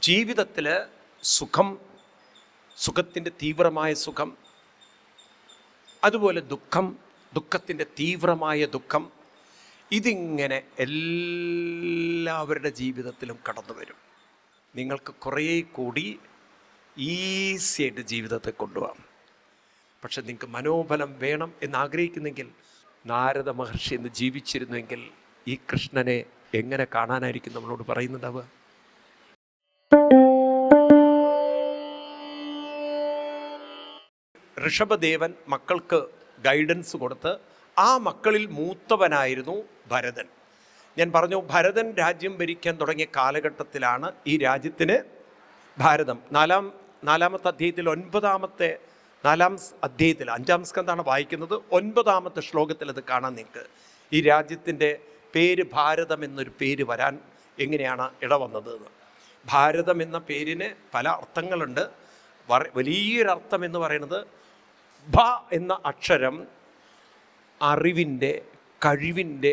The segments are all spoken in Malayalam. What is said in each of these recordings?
ജീവിതത്തിൽ സുഖം, സുഖത്തിൻ്റെ തീവ്രമായ സുഖം, അതുപോലെ ദുഃഖം, ദുഃഖത്തിൻ്റെ തീവ്രമായ ദുഃഖം, ഇതിങ്ങനെ എല്ലാവരുടെ ജീവിതത്തിലും കടന്നു വരും. നിങ്ങൾക്ക് കുറേ കൂടി ഈസിയായിട്ട് ജീവിതത്തെ കൊണ്ടുപോകാം. പക്ഷെ നിങ്ങൾക്ക് മനോബലം വേണം എന്നാഗ്രഹിക്കുന്നെങ്കിൽ നാരദ മഹർഷി എന്ന് ജീവിച്ചിരുന്നുവെങ്കിൽ ഈ കൃഷ്ണനെ എങ്ങനെ കാണാനായിരിക്കും നമ്മളോട് പറയുന്നുണ്ടാവുക? ഋഷഭദേവൻ മക്കൾക്ക് ഗൈഡൻസ് കൊടുത്ത് ആ മക്കളിൽ മൂത്തവനായിരുന്നു ഭരതൻ. ഞാൻ പറഞ്ഞു, ഭരതൻ രാജ്യം ഭരിക്കാൻ തുടങ്ങിയ കാലഘട്ടത്തിലാണ് ഈ രാജ്യത്തിന് ഭാരതം നാലാമത്തെ അധ്യായത്തിൽ 4ാം അധ്യായത്തിൽ 5ാം സ്കന്ധാണ് വായിക്കുന്നത്. 9ാമത്തെ ശ്ലോകത്തിൽ അത് കാണാൻ നിങ്ങൾക്ക്. ഈ രാജ്യത്തിൻ്റെ പേര് ഭാരതം എന്നൊരു പേര് വരാൻ എങ്ങനെയാണ് ഇടവന്നത് എന്ന്. ഭാരതം എന്ന പേരിന് പല അർത്ഥങ്ങളുണ്ട്. വലിയൊരർത്ഥം എന്ന് പറയുന്നത് ഭ എന്ന അക്ഷരം അറിവിൻ്റെ, കഴിവിൻ്റെ,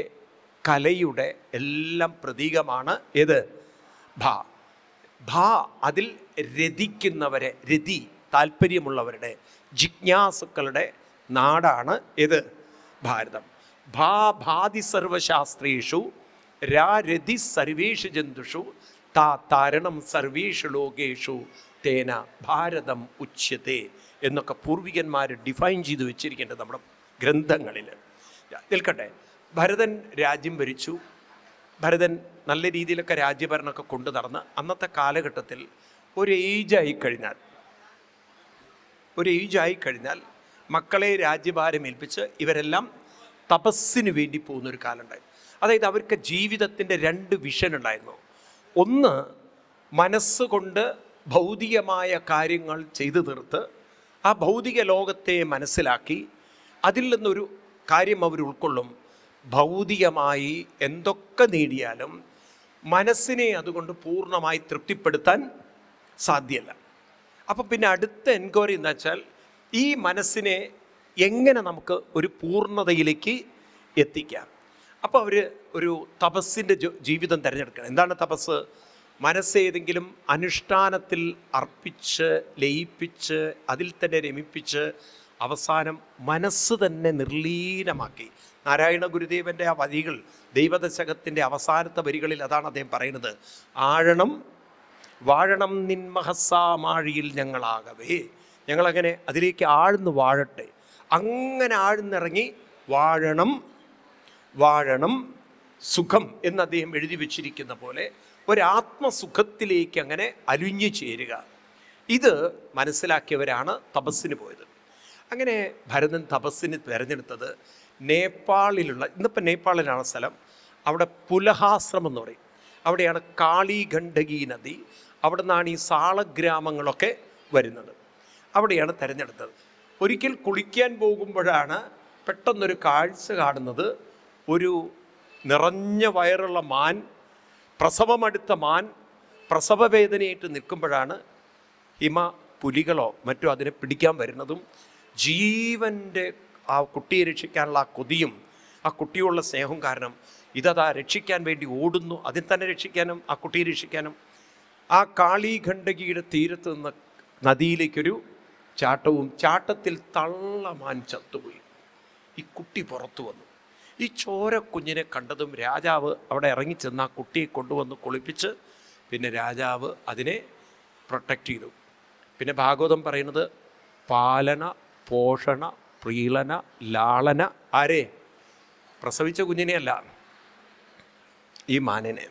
കലയുടെ എല്ലാം പ്രതീകമാണ്. ഏത്? ഭ. ഭ അതിൽ രതിക്കുന്നവരെ, രതി താല്പര്യമുള്ളവരുടെ, ജിജ്ഞാസുക്കളുടെ നാടാണ് ഏത്? ഭാരതം. ഭാതി സർവശാസ്ത്രേഷു രതി സർവേഷു ജന്തുഷു താരണം സർവേഷു ലോകേഷു തേന ഭാരതം ഉച്യത്തെ എന്നൊക്കെ പൂർവികന്മാർ ഡിഫൈൻ ചെയ്ത് വെച്ചിരിക്കേണ്ടത് നമ്മുടെ ഗ്രന്ഥങ്ങളിൽ. നിൽക്കട്ടെ, ഭരതൻ രാജ്യം ഭരിച്ചു. ഭരതൻ നല്ല രീതിയിലൊക്കെ രാജ്യഭരണമൊക്കെ കൊണ്ടു നടന്ന് അന്നത്തെ കാലഘട്ടത്തിൽ ഒരു ഏജായി കഴിഞ്ഞാൽ മക്കളെ രാജ്യഭാരം ഏൽപ്പിച്ച് ഇവരെല്ലാം തപസ്സിന് വേണ്ടി പോകുന്നൊരു കാലമുണ്ടായി. അതായത് അവർക്ക് ജീവിതത്തിൻ്റെ 2 വിഷൻ ഉണ്ടായിരുന്നു. ഒന്ന്, മനസ്സുകൊണ്ട് ഭൗതികമായ കാര്യങ്ങൾ ചെയ്തു തീർത്ത് ആ ഭൗതിക ലോകത്തെ മനസ്സിലാക്കി അതിൽ നിന്നൊരു കാര്യം അവർ ഉൾക്കൊള്ളും. ഭൗതികമായി എന്തൊക്കെ നേടിയാലും മനസ്സിനെ അതുകൊണ്ട് പൂർണ്ണമായി തൃപ്തിപ്പെടുത്താൻ സാധ്യമല്ല. അപ്പം പിന്നെ അടുത്ത എൻക്വയറി എന്ന് വെച്ചാൽ ഈ മനസ്സിനെ എങ്ങനെ നമുക്ക് ഒരു പൂർണ്ണതയിലേക്ക് എത്തിക്കാം. അപ്പോൾ അവർ ഒരു തപസ്സിൻ്റെ ജീവിതം തിരഞ്ഞെടുക്കണം. എന്താണ് തപസ്? മനസ്സേതെങ്കിലും അനുഷ്ഠാനത്തിൽ അർപ്പിച്ച് ലയിപ്പിച്ച് അതിൽ തന്നെ രമിപ്പിച്ച് അവസാനം മനസ്സ് തന്നെ നിർലീനമാക്കി. നാരായണ ഗുരുദേവൻ്റെ ആ വരികൾ, ദൈവദശകത്തിൻ്റെ അവസാനത്തെ വരികളിൽ അതാണ് അദ്ദേഹം പറയുന്നത്. വാഴണം നിൻ മഹസ്സാമാഴിയിൽ ഞങ്ങളാകവേ. ഞങ്ങളങ്ങനെ അതിലേക്ക് ആഴ്ന്ന് വാഴട്ടെ. അങ്ങനെ ആഴ്ന്നിറങ്ങി വാഴണം സുഖം എന്ന് അദ്ദേഹം എഴുതി വച്ചിരിക്കുന്ന പോലെ ഒരാത്മസുഖത്തിലേക്ക് അങ്ങനെ അലിഞ്ഞു ചേരുക. ഇത് മനസ്സിലാക്കിയവരാണ് തപസ്സിന് പോയത്. അങ്ങനെ ഭരതൻ തപസ്സിന് തിരഞ്ഞെടുത്തത് നേപ്പാളിലുള്ള, ഇന്നിപ്പോൾ നേപ്പാളിലാണ് സ്ഥലം, അവിടെ പുലഹാശ്രമം എന്ന് പറയും. അവിടെയാണ് കാളിഗണ്ഡകി നദി. അവിടെ നിന്നാണ് ഈ സാളഗ്രാമങ്ങളൊക്കെ വരുന്നത്. അവിടെയാണ് തിരഞ്ഞെടുത്തത്. ഒരിക്കൽ കുളിക്കാൻ പോകുമ്പോഴാണ് പെട്ടെന്നൊരു കാഴ്ച കാണുന്നത്. ഒരു നിറഞ്ഞ വയറുള്ള മാൻ, പ്രസവമടുത്ത മാൻ പ്രസവവേദനയായിട്ട് നിൽക്കുമ്പോഴാണ് പുലികളോ മറ്റോ അതിനെ പിടിക്കാൻ വരുന്നതും ജീവൻ്റെ ആ കുട്ടിയെ രക്ഷിക്കാനുള്ള ആ കൊതിയും ആ കുട്ടിയുള്ള സ്നേഹവും കാരണം ഇതതാ രക്ഷിക്കാൻ വേണ്ടി ഓടുന്നു. അതിൽ തന്നെ രക്ഷിക്കാനും ആ കുട്ടിയെ രക്ഷിക്കാനും ആ കാളിഗണ്ഡകിയുടെ തീരത്ത് നിന്ന് നദിയിലേക്കൊരു ചാട്ടത്തിൽ തള്ളമാൻ ചത്തുപോയി. ഈ കുട്ടി പുറത്തു വന്നു. ഈ ചോര കുഞ്ഞിനെ കണ്ടതും രാജാവ് അവിടെ ഇറങ്ങിച്ചെന്ന് ആ കുട്ടിയെ കൊണ്ടുവന്ന് കുളിപ്പിച്ച് പിന്നെ രാജാവ് അതിനെ പ്രൊട്ടക്റ്റ് ചെയ്തു. പിന്നെ ഭാഗവതം പറയുന്നത് പാലന, പോഷണ, പ്രീളന, ലാളന. ആരെ? പ്രസവിച്ച കുഞ്ഞിനെയല്ല, ഈ മാനിനെ.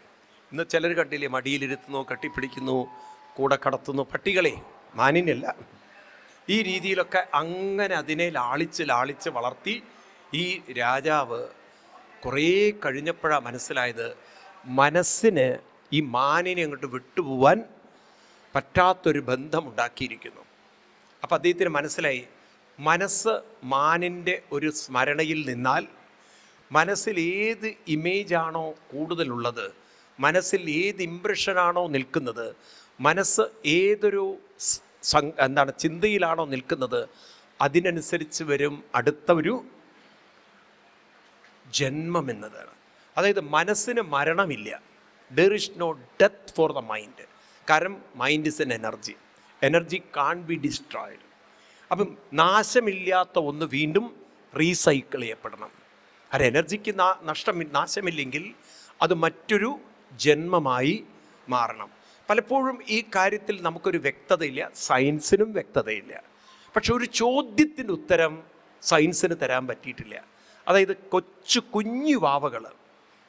ഇന്ന് ചിലർ കണ്ടില്ലേ, മടിയിലിരുത്തുന്നു, കെട്ടിപ്പിടിക്കുന്നു, കൂടെ കടത്തുന്നു. പട്ടികളെ, മാനിനല്ല. ഈ രീതിയിലൊക്കെ അങ്ങനെ അതിനെ ലാളിച്ച് വളർത്തി. ഈ രാജാവ് കുറേ കഴിഞ്ഞപ്പോഴാണ് മനസ്സിലായത് മനസ്സിന് ഈ മാനിനെ അങ്ങോട്ട് വിട്ടുപോവാൻ പറ്റാത്തൊരു ബന്ധമുണ്ടാക്കിയിരിക്കുന്നു. അപ്പം അദ്ദേഹത്തിന് മനസ്സിലായി, മനസ്സ് മാനിൻ്റെ ഒരു സ്മരണയിൽ നിന്നാൽ മനസ്സിൽ ഏത് ഇമേജാണോ കൂടുതലുള്ളത്, മനസ്സിൽ ഏത് ഇംപ്രഷനാണോ നിൽക്കുന്നത്, മനസ്സ് ഏതൊരു ചിന്തയിലാണോ നിൽക്കുന്നത്, അതിനനുസരിച്ച് വരും അടുത്ത ഒരു ജന്മം എന്നതാണ്. അതായത് മനസ്സിന് മരണമില്ല. There is no death for the mind. കാരണം mind is an energy. Energy can be destroyed. അപ്പം നാശമില്ലാത്ത ഒന്ന് വീണ്ടും റീസൈക്കിൾ ചെയ്യപ്പെടണം. അത് എനർജിക്ക് നാശമില്ലെങ്കിൽ അത് മറ്റൊരു ജന്മമായി മാറണം. പലപ്പോഴും ഈ കാര്യത്തിൽ നമുക്കൊരു വ്യക്തതയില്ല, സയൻസിനും വ്യക്തതയില്ല. പക്ഷെ ഒരു ചോദ്യത്തിൻ്റെ ഉത്തരം സയൻസിന് തരാൻ പറ്റിയിട്ടില്ല. അതായത് കുഞ്ഞു വാവകൾ,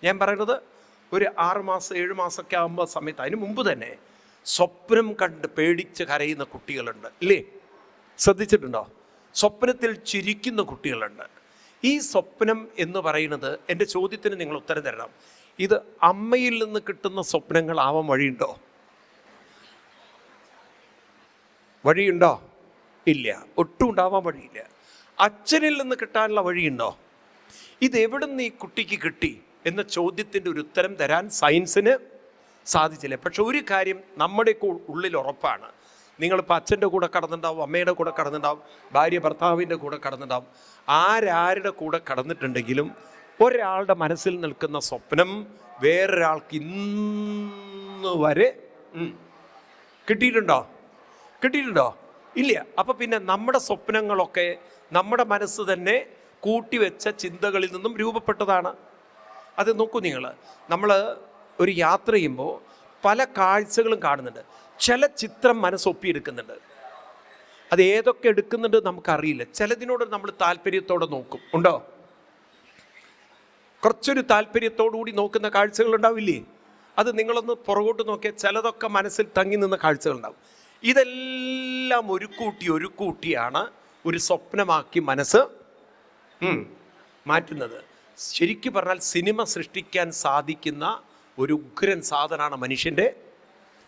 ഞാൻ പറയുന്നത് ഒരു 6 മാസം 7 മാസമൊക്കെ ആകുമ്പോൾ സമയത്ത്, അതിന് മുമ്പ് തന്നെ സ്വപ്നം കണ്ട് പേടിച്ച് കരയുന്ന കുട്ടികളുണ്ട്, ഇല്ലേ? ശ്രദ്ധിച്ചിട്ടുണ്ടോ? സ്വപ്നത്തിൽ ചിരിക്കുന്ന കുട്ടികളുണ്ട്. ഈ സ്വപ്നം എന്ന് പറയുന്നത്, എൻ്റെ ചോദ്യത്തിന് നിങ്ങൾ ഉത്തരം തരണം, ഇത് അമ്മയിൽ നിന്ന് കിട്ടുന്ന സ്വപ്നങ്ങളാവാൻ വഴിയുണ്ടോ? വഴിയുണ്ടോ? ഇല്ല, ഒട്ടും ഉണ്ടാവാൻ വഴിയില്ല. അച്ഛനിൽ നിന്ന് കിട്ടാനുള്ള വഴിയുണ്ടോ? ഇതെവിടെ നിന്ന് ഈ കുട്ടിക്ക് കിട്ടി എന്ന ചോദ്യത്തിൻ്റെ ഒരു ഉത്തരം തരാൻ സയൻസിന് സാധിച്ചില്ല. പക്ഷെ ഒരു കാര്യം നമ്മുടെ ഉള്ളിൽ ഉറപ്പാണ്. നിങ്ങളിപ്പോൾ അച്ഛൻ്റെ കൂടെ കടന്നിട്ടുണ്ടാവും, അമ്മയുടെ കൂടെ കടന്നിട്ടുണ്ടാവും, ഭാര്യ ഭർത്താവിൻ്റെ കൂടെ കടന്നിട്ടുണ്ടാവും. ആരുടെ കൂടെ കടന്നിട്ടുണ്ടെങ്കിലും ഒരാളുടെ മനസ്സിൽ നിൽക്കുന്ന സ്വപ്നം വേറൊരാൾക്ക് ഇന്ന് വരെ കിട്ടിയിട്ടുണ്ടോ? ഇല്ല. അപ്പം പിന്നെ നമ്മുടെ സ്വപ്നങ്ങളൊക്കെ നമ്മുടെ മനസ്സ് തന്നെ കൂട്ടിവെച്ച ചിന്തകളിൽ നിന്നും രൂപപ്പെട്ടതാണ്. അത് നോക്കൂ നിങ്ങൾ, നമ്മൾ ഒരു യാത്ര ചെയ്യുമ്പോൾ പല കാഴ്ചകളും കാണുന്നുണ്ട്. ചില ചിത്രം മനസ്സൊപ്പിയെടുക്കുന്നുണ്ട്. അത് ഏതൊക്കെ എടുക്കുന്നുണ്ട് നമുക്കറിയില്ല. ചിലതിനോട് നമ്മൾ താല്പര്യത്തോടെ നോക്കും. ഉണ്ടോ? കുറച്ചൊരു താല്പര്യത്തോടു കൂടി നോക്കുന്ന കാഴ്ചകൾ ഉണ്ടാവില്ലേ? അത് നിങ്ങളൊന്ന് പുറകോട്ട് നോക്കിയാൽ ചിലതൊക്കെ മനസ്സിൽ തങ്ങി നിന്ന കാഴ്ചകളുണ്ടാവും. ഇതെല്ലാം ഒരു കൂട്ടിയാണ് ഒരു സ്വപ്നമാക്കി മനസ്സ് മാറ്റുന്നത്. ശരിക്കും പറഞ്ഞാൽ സിനിമ സൃഷ്ടിക്കാൻ സാധിക്കുന്ന ഒരു ഉഗ്രൻ സാധനമാണ് മനുഷ്യൻ്റെ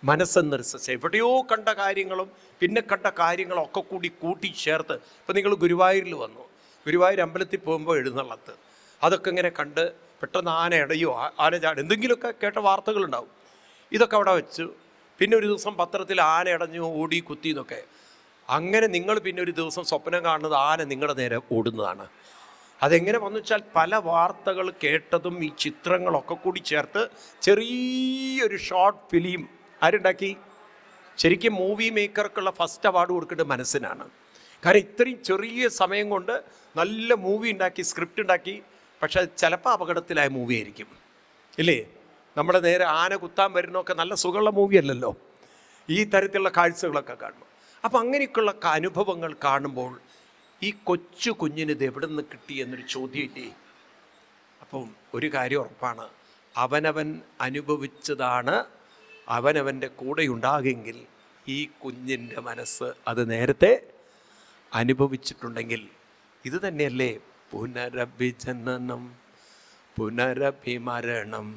മനസ്സെന്ന് റിസർച്ച്. എവിടെയോ കണ്ട കാര്യങ്ങളും പിന്നെ കണ്ട കാര്യങ്ങളും ഒക്കെ കൂടി കൂട്ടിച്ചേർത്ത്, ഇപ്പം നിങ്ങൾ ഗുരുവായൂരിൽ വന്നു, ഗുരുവായൂർ അമ്പലത്തിൽ പോകുമ്പോൾ എഴുന്നള്ളത്ത്, അതൊക്കെ ഇങ്ങനെ കണ്ട് പെട്ടെന്ന് ആന ഇടയോ ആന ചാട് എന്തെങ്കിലുമൊക്കെ കേട്ട വാർത്തകളുണ്ടാവും. ഇതൊക്കെ അവിടെ വെച്ചു. പിന്നെ ഒരു ദിവസം പത്രത്തിൽ ആന ഇടഞ്ഞു ഓടി കുത്തി എന്നൊക്കെ. അങ്ങനെ നിങ്ങൾ പിന്നെ ഒരു ദിവസം സ്വപ്നം കാണുന്നത് ആന നിങ്ങളുടെ നേരെ ഓടുന്നതാണ്. അതെങ്ങനെ വന്നു വെച്ചാൽ പല വാർത്തകൾ കേട്ടതും ഈ ചിത്രങ്ങളൊക്കെ കൂടി ചേർത്ത് ചെറിയൊരു ഷോർട്ട് ഫിലിം ആരുണ്ടാക്കി? ശരിക്കും മൂവി മേക്കർക്കുള്ള ഫസ്റ്റ് അവാർഡ് കൊടുക്കേണ്ടത് മനസ്സിനാണ്. കാരണം ഇത്രയും ചെറിയ സമയം കൊണ്ട് നല്ല മൂവി ഉണ്ടാക്കി, സ്ക്രിപ്റ്റ് ഉണ്ടാക്കി. പക്ഷെ ചിലപ്പോൾ അപകടത്തിലായ മൂവി ആയിരിക്കും, ഇല്ലേ? നമ്മുടെ നേരെ ആന കുത്താൻ വരുന്നതൊക്കെ നല്ല സുഖമുള്ള മൂവി അല്ലല്ലോ. ഈ തരത്തിലുള്ള കാഴ്ചകളൊക്കെ കാണുമ്പോൾ, അപ്പം അങ്ങനെയൊക്കെയുള്ള അനുഭവങ്ങൾ കാണുമ്പോൾ ഈ കുഞ്ഞിന് ഇത് എവിടെ നിന്ന് കിട്ടി എന്നൊരു ചോദ്യമില്ലേ? അപ്പം ഒരു കാര്യം ഉറപ്പാണ്, അവനവൻ അനുഭവിച്ചതാണ് അവനവൻ്റെ കൂടെ ഉണ്ടാകുമെങ്കിൽ ഈ കുഞ്ഞിൻ്റെ മനസ്സ് അത് നേരത്തെ അനുഭവിച്ചിട്ടുണ്ടെങ്കിൽ ഇത് തന്നെയല്ലേ പുനരഭിജനനം പുനരഭിമരണം.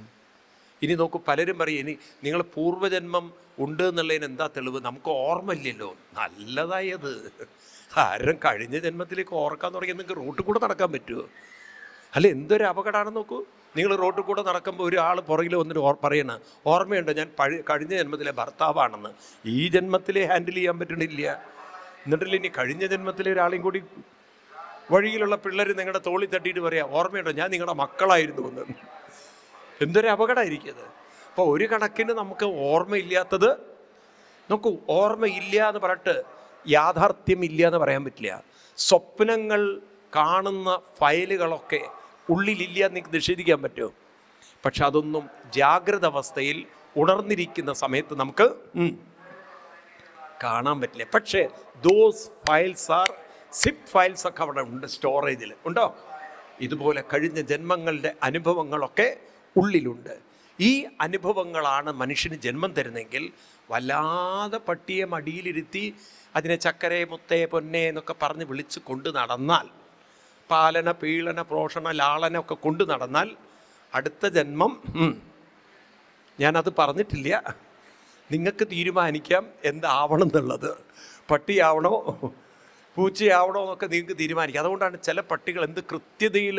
ഇനി നോക്കൂ, പലരും പറയും ഇനി നിങ്ങൾ പൂർവ്വജന്മം ഉണ്ട് എന്നുള്ളതിന് എന്താ തെളിവ്? നമുക്ക് ഓർമ്മയില്ലല്ലോ. നല്ലതായത് ആരും കഴിഞ്ഞ ജന്മത്തിലേക്ക് ഓർക്കാൻ തുടങ്ങി നിങ്ങൾക്ക് റോട്ടിൽ കൂടെ നടക്കാൻ പറ്റുമോ? അല്ല, എന്തൊരു അപകടമാണെന്ന് നോക്കൂ. നിങ്ങൾ റോട്ടിൽ കൂടെ നടക്കുമ്പോൾ ഒരാൾ പുറകിൽ വന്നിട്ട് പറയണ ഓർമ്മയുണ്ടോ ഞാൻ കഴിഞ്ഞ ജന്മത്തിലെ ഭർത്താവാണെന്ന്. ഈ ജന്മത്തിലെ ഹാൻഡിൽ ചെയ്യാൻ പറ്റണില്ല. എന്നിട്ടില്ല ഇനി കഴിഞ്ഞ ജന്മത്തിലെ ഒരാളെയും കൂടി വഴിയിലുള്ള പിള്ളേർ നിങ്ങളുടെ തോളിൽ തട്ടിയിട്ട് പറയാം ഓർമ്മയുണ്ടോ ഞാൻ നിങ്ങളുടെ മക്കളായിരുന്നു എന്ന്. എന്തൊരു അപകടമായിരിക്കും. അപ്പോൾ ഒരു കണക്കിന് നമുക്ക് ഓർമ്മയില്ലാത്തത് നോക്കൂ, ഓർമ്മയില്ല എന്ന് പറഞ്ഞിട്ട് യാഥാർത്ഥ്യമില്ല എന്ന് പറയാൻ പറ്റില്ല. സ്വപ്നങ്ങൾ കാണുന്ന ഫയലുകളൊക്കെ ഉള്ളിലില്ല എന്ന് നിഷേധിക്കാൻ പറ്റുമോ? പക്ഷെ അതൊന്നും ജാഗ്രത അവസ്ഥയിൽ ഉണർന്നിരിക്കുന്ന സമയത്ത് നമുക്ക് കാണാൻ പറ്റില്ല. പക്ഷേ those files are zip files ഒക്കെ അവിടെ ഉണ്ട്, സ്റ്റോറേജിൽ ഉണ്ടോ? ഇതുപോലെ കഴിഞ്ഞ ജന്മങ്ങളുടെ അനുഭവങ്ങളൊക്കെ ഉള്ളിലുണ്ട്. ഈ അനുഭവങ്ങളാണ് മനുഷ്യന് ജന്മം തരുന്നെങ്കിൽ വല്ലാതെ പട്ടിയെ മടിയിലിരുത്തി അതിനെ ചക്കരെ മുത്തേ പൊന്നെ എന്നൊക്കെ പറഞ്ഞ് വിളിച്ച് കൊണ്ട് നടന്നാൽ, പാലന പീളന പോഷണ ലാളന ഒക്കെ കൊണ്ട് നടന്നാൽ അടുത്ത ജന്മം ഞാനത് പറഞ്ഞിട്ടില്ല, നിങ്ങൾക്ക് തീരുമാനിക്കാം എന്താവണം എന്നുള്ളത്. പട്ടിയാവണോ പൂച്ചയാവണോ എന്നൊക്കെ നിങ്ങൾക്ക് തീരുമാനിക്കാം. അതുകൊണ്ടാണ് ചില പട്ടികൾ എന്ത് കൃത്യതയിൽ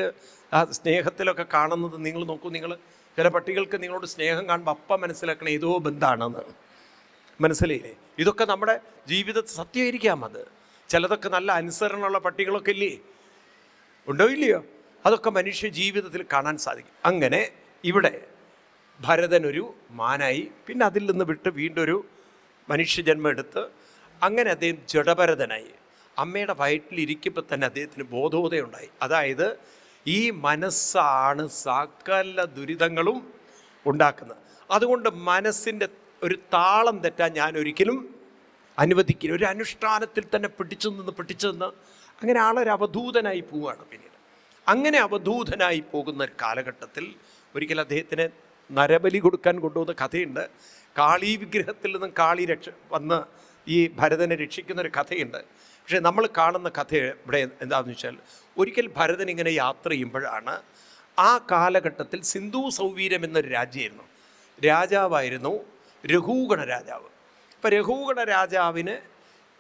ആ സ്നേഹത്തിലൊക്കെ കാണുന്നത്. നിങ്ങൾ നോക്കൂ, നിങ്ങൾ ചില പട്ടികൾക്ക് നിങ്ങളോട് സ്നേഹം കാണുമ്പോൾ അപ്പം മനസ്സിലാക്കണം ഏതോ ബന്ധാണെന്ന്. മനസ്സിലായില്ലേ? ഇതൊക്കെ നമ്മുടെ ജീവിതത്തിൽ സത്യമായിരിക്കാം. അത് ചിലതൊക്കെ നല്ല അനുസരണമുള്ള പട്ടികളൊക്കെ ഇല്ലേ, ഉണ്ടോ ഇല്ലയോ? അതൊക്കെ മനുഷ്യ ജീവിതത്തിൽ കാണാൻ സാധിക്കും. അങ്ങനെ ഇവിടെ ഭരതനൊരു മാനായി, പിന്നെ അതിൽ നിന്ന് വിട്ട് വീണ്ടും ഒരു മനുഷ്യജന്മം എടുത്ത് അങ്ങനെ അദ്ദേഹം ജഡഭരതനായി. അമ്മയുടെ വയറ്റിലിരിക്കുമ്പോൾ തന്നെ അദ്ദേഹത്തിന് ബോധോദയുണ്ടായി. അതായത് ഈ മനസ്സാണ് സകല ദുരിതങ്ങളും ഉണ്ടാക്കുന്നത്. അതുകൊണ്ട് മനസ്സിൻ്റെ ഒരു താളം തെറ്റാൻ ഞാൻ ഒരിക്കലും അനുവദിക്കില്ല. ഒരു അനുഷ്ഠാനത്തിൽ തന്നെ പിടിച്ചു നിന്ന് അങ്ങനെ ആളൊരു അവധൂതനായി പോവുകയാണ്. പിന്നീട് അങ്ങനെ അവധൂതനായി പോകുന്ന ഒരു കാലഘട്ടത്തിൽ ഒരിക്കൽ അദ്ദേഹത്തിന് നരബലി കൊടുക്കാൻ കൊണ്ടുവന്ന കഥയുണ്ട്. കാളി വിഗ്രഹത്തിൽ നിന്നും കാളി വന്ന് ഈ ഭരതനെ രക്ഷിക്കുന്നൊരു കഥയുണ്ട്. പക്ഷേ നമ്മൾ കാണുന്ന കഥ ഇവിടെ എന്താണെന്ന് വെച്ചാൽ, ഒരിക്കൽ ഭരതൻ ഇങ്ങനെ യാത്ര ചെയ്യുമ്പോഴാണ് ആ കാലഘട്ടത്തിൽ സിന്ധു സൗവീരം എന്നൊരു രാജ്യമായിരുന്നു. രാജാവായിരുന്നു രഘൂഗണ രാജാവ്. അപ്പോൾ രഘൂഗണ രാജാവിന്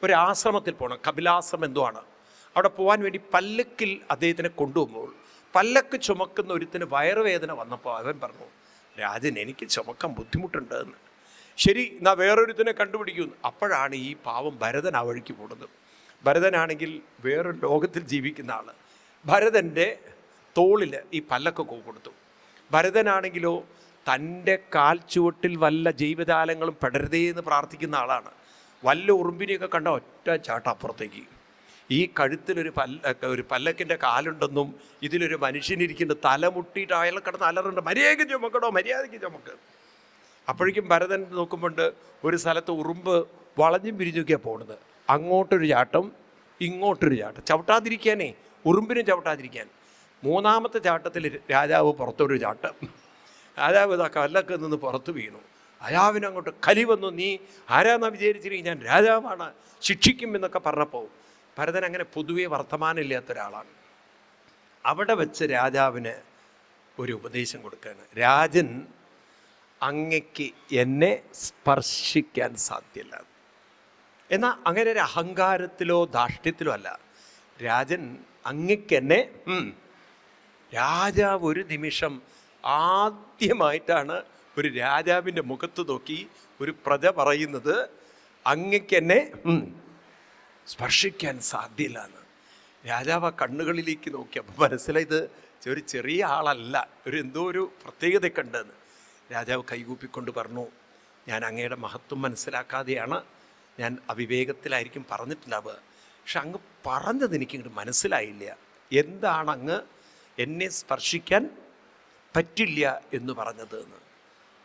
ഒരു ആശ്രമത്തിൽ പോകണം, കപിലാശ്രമം എന്തോ ആണ്. അവിടെ പോകാൻ വേണ്ടി പല്ലക്കിൽ അദ്ദേഹത്തിനെ കൊണ്ടുപോകുമ്പോൾ പല്ലക്ക് ചുമക്കുന്ന ഒരുത്തിന് വയറുവേദന വന്നപ്പോൾ അവൻ പറഞ്ഞു, രാജൻ എനിക്ക് ചുമക്കാൻ ബുദ്ധിമുട്ടുണ്ട് എന്ന്. ശരി, എന്നാൽ വേറൊരുത്തിനെ കണ്ടുപിടിക്കുന്നു. അപ്പോഴാണ് ഈ പാവം ഭരതൻ ആ വഴിക്ക് പോകുന്നത്. ഭരതനാണെങ്കിൽ വേറൊരു ലോകത്തിൽ ജീവിക്കുന്ന ആൾ. ഭരതൻ്റെ തോളിൽ ഈ പല്ലക്ക് കൊടുത്തു. ഭരതനാണെങ്കിലോ തൻ്റെ കാൽ ചുവട്ടിൽ വല്ല ജൈവജാലങ്ങളും പെടരുതേ എന്ന് പ്രാർത്ഥിക്കുന്ന ആളാണ്. വല്ല ഉറുമ്പിനെയൊക്കെ കണ്ട ഒറ്റ ചാട്ടം അപ്പുറത്തേക്ക്. ഈ കഴുത്തിലൊരു പല്ലക്കിൻ്റെ കാലുണ്ടെന്നും ഇതിലൊരു മനുഷ്യനിരിക്കുന്ന തലമുട്ടിയിട്ട് അയാൾ കിടന്ന് അലറുണ്ട്, മര്യാദയ്ക്ക് ചുമക്കടോ, മര്യാദയ്ക്ക് ചുമക്ക്. അപ്പോഴേക്കും ഭരതൻ നോക്കുമ്പോണ്ട് ഒരു സ്ഥലത്ത് ഉറുമ്പ് വളഞ്ഞും പിരിഞ്ഞൊക്കെയാണ് പോകുന്നത്. അങ്ങോട്ടൊരു ചാട്ടം, ഇങ്ങോട്ടൊരു ചാട്ടം, ചവിട്ടാതിരിക്കാനേ, ഉറുമ്പിനും ചവിട്ടാതിരിക്കാൻ. മൂന്നാമത്തെ ചാട്ടത്തിൽ രാജാവ് പുറത്തൊരു ചാട്ടം. രാജാവ് ഇതാ കല്ലൊക്കെ നിന്ന് പുറത്ത് വീണു. രാജാവിനങ്ങോട്ട് കലി വന്നു. നീ ആരാന്നാ വിചാരിച്ചിരിക്കും, ഞാൻ രാജാവാണ്, ശിക്ഷിക്കും എന്നൊക്കെ പറഞ്ഞപ്പോൾ ഭരതൻ അങ്ങനെ പൊതുവെ വർത്തമാനമില്ലാത്ത ഒരാളാണ്. അവിടെ വെച്ച് രാജാവിന് ഒരു ഉപദേശം കൊടുക്കുകയാണ്. രാജൻ, അങ്ങയ്ക്ക് എന്നെ സ്പർശിക്കാൻ സാധ്യമല്ല. എന്നാൽ അങ്ങനെ ഒരു അഹങ്കാരത്തിലോ ധാർഷ്ട്യത്തിലോ അല്ല. രാജൻ, അങ്ങയ്ക്ക് എന്നെ രാജാവ് ഒരു നിമിഷം ആദ്യമായിട്ടാണ് ഒരു രാജാവിൻ്റെ മുഖത്ത് നോക്കി ഒരു പ്രജ പറയുന്നത്, അങ്ങയ്ക്ക് എന്നെ സ്പർശിക്കാൻ സാധ്യമല്ല എന്ന്. രാജാവ് ആ കണ്ണുകളിലേക്ക് നോക്കി. അപ്പോൾ മനസ്സിലായത് ഒരു ചെറിയ ആളല്ല, എന്തോ ഒരു പ്രത്യേകതയൊക്കെ ഉണ്ടെന്ന്. രാജാവ് കൈകൂപ്പിക്കൊണ്ട് പറഞ്ഞു, ഞാൻ അങ്ങയുടെ മഹത്വം മനസ്സിലാക്കാതെയാണ്, ഞാൻ അവിവേകത്തിലായിരിക്കും പറഞ്ഞിട്ടുണ്ടാവുക. പക്ഷെ അങ്ങ് പറഞ്ഞത് എനിക്കിങ്ങോട്ട് മനസ്സിലായില്ല. എന്താണ് അങ്ങ് എന്നെ സ്പർശിക്കാൻ പറ്റില്ല എന്ന് പറഞ്ഞത് എന്ന്.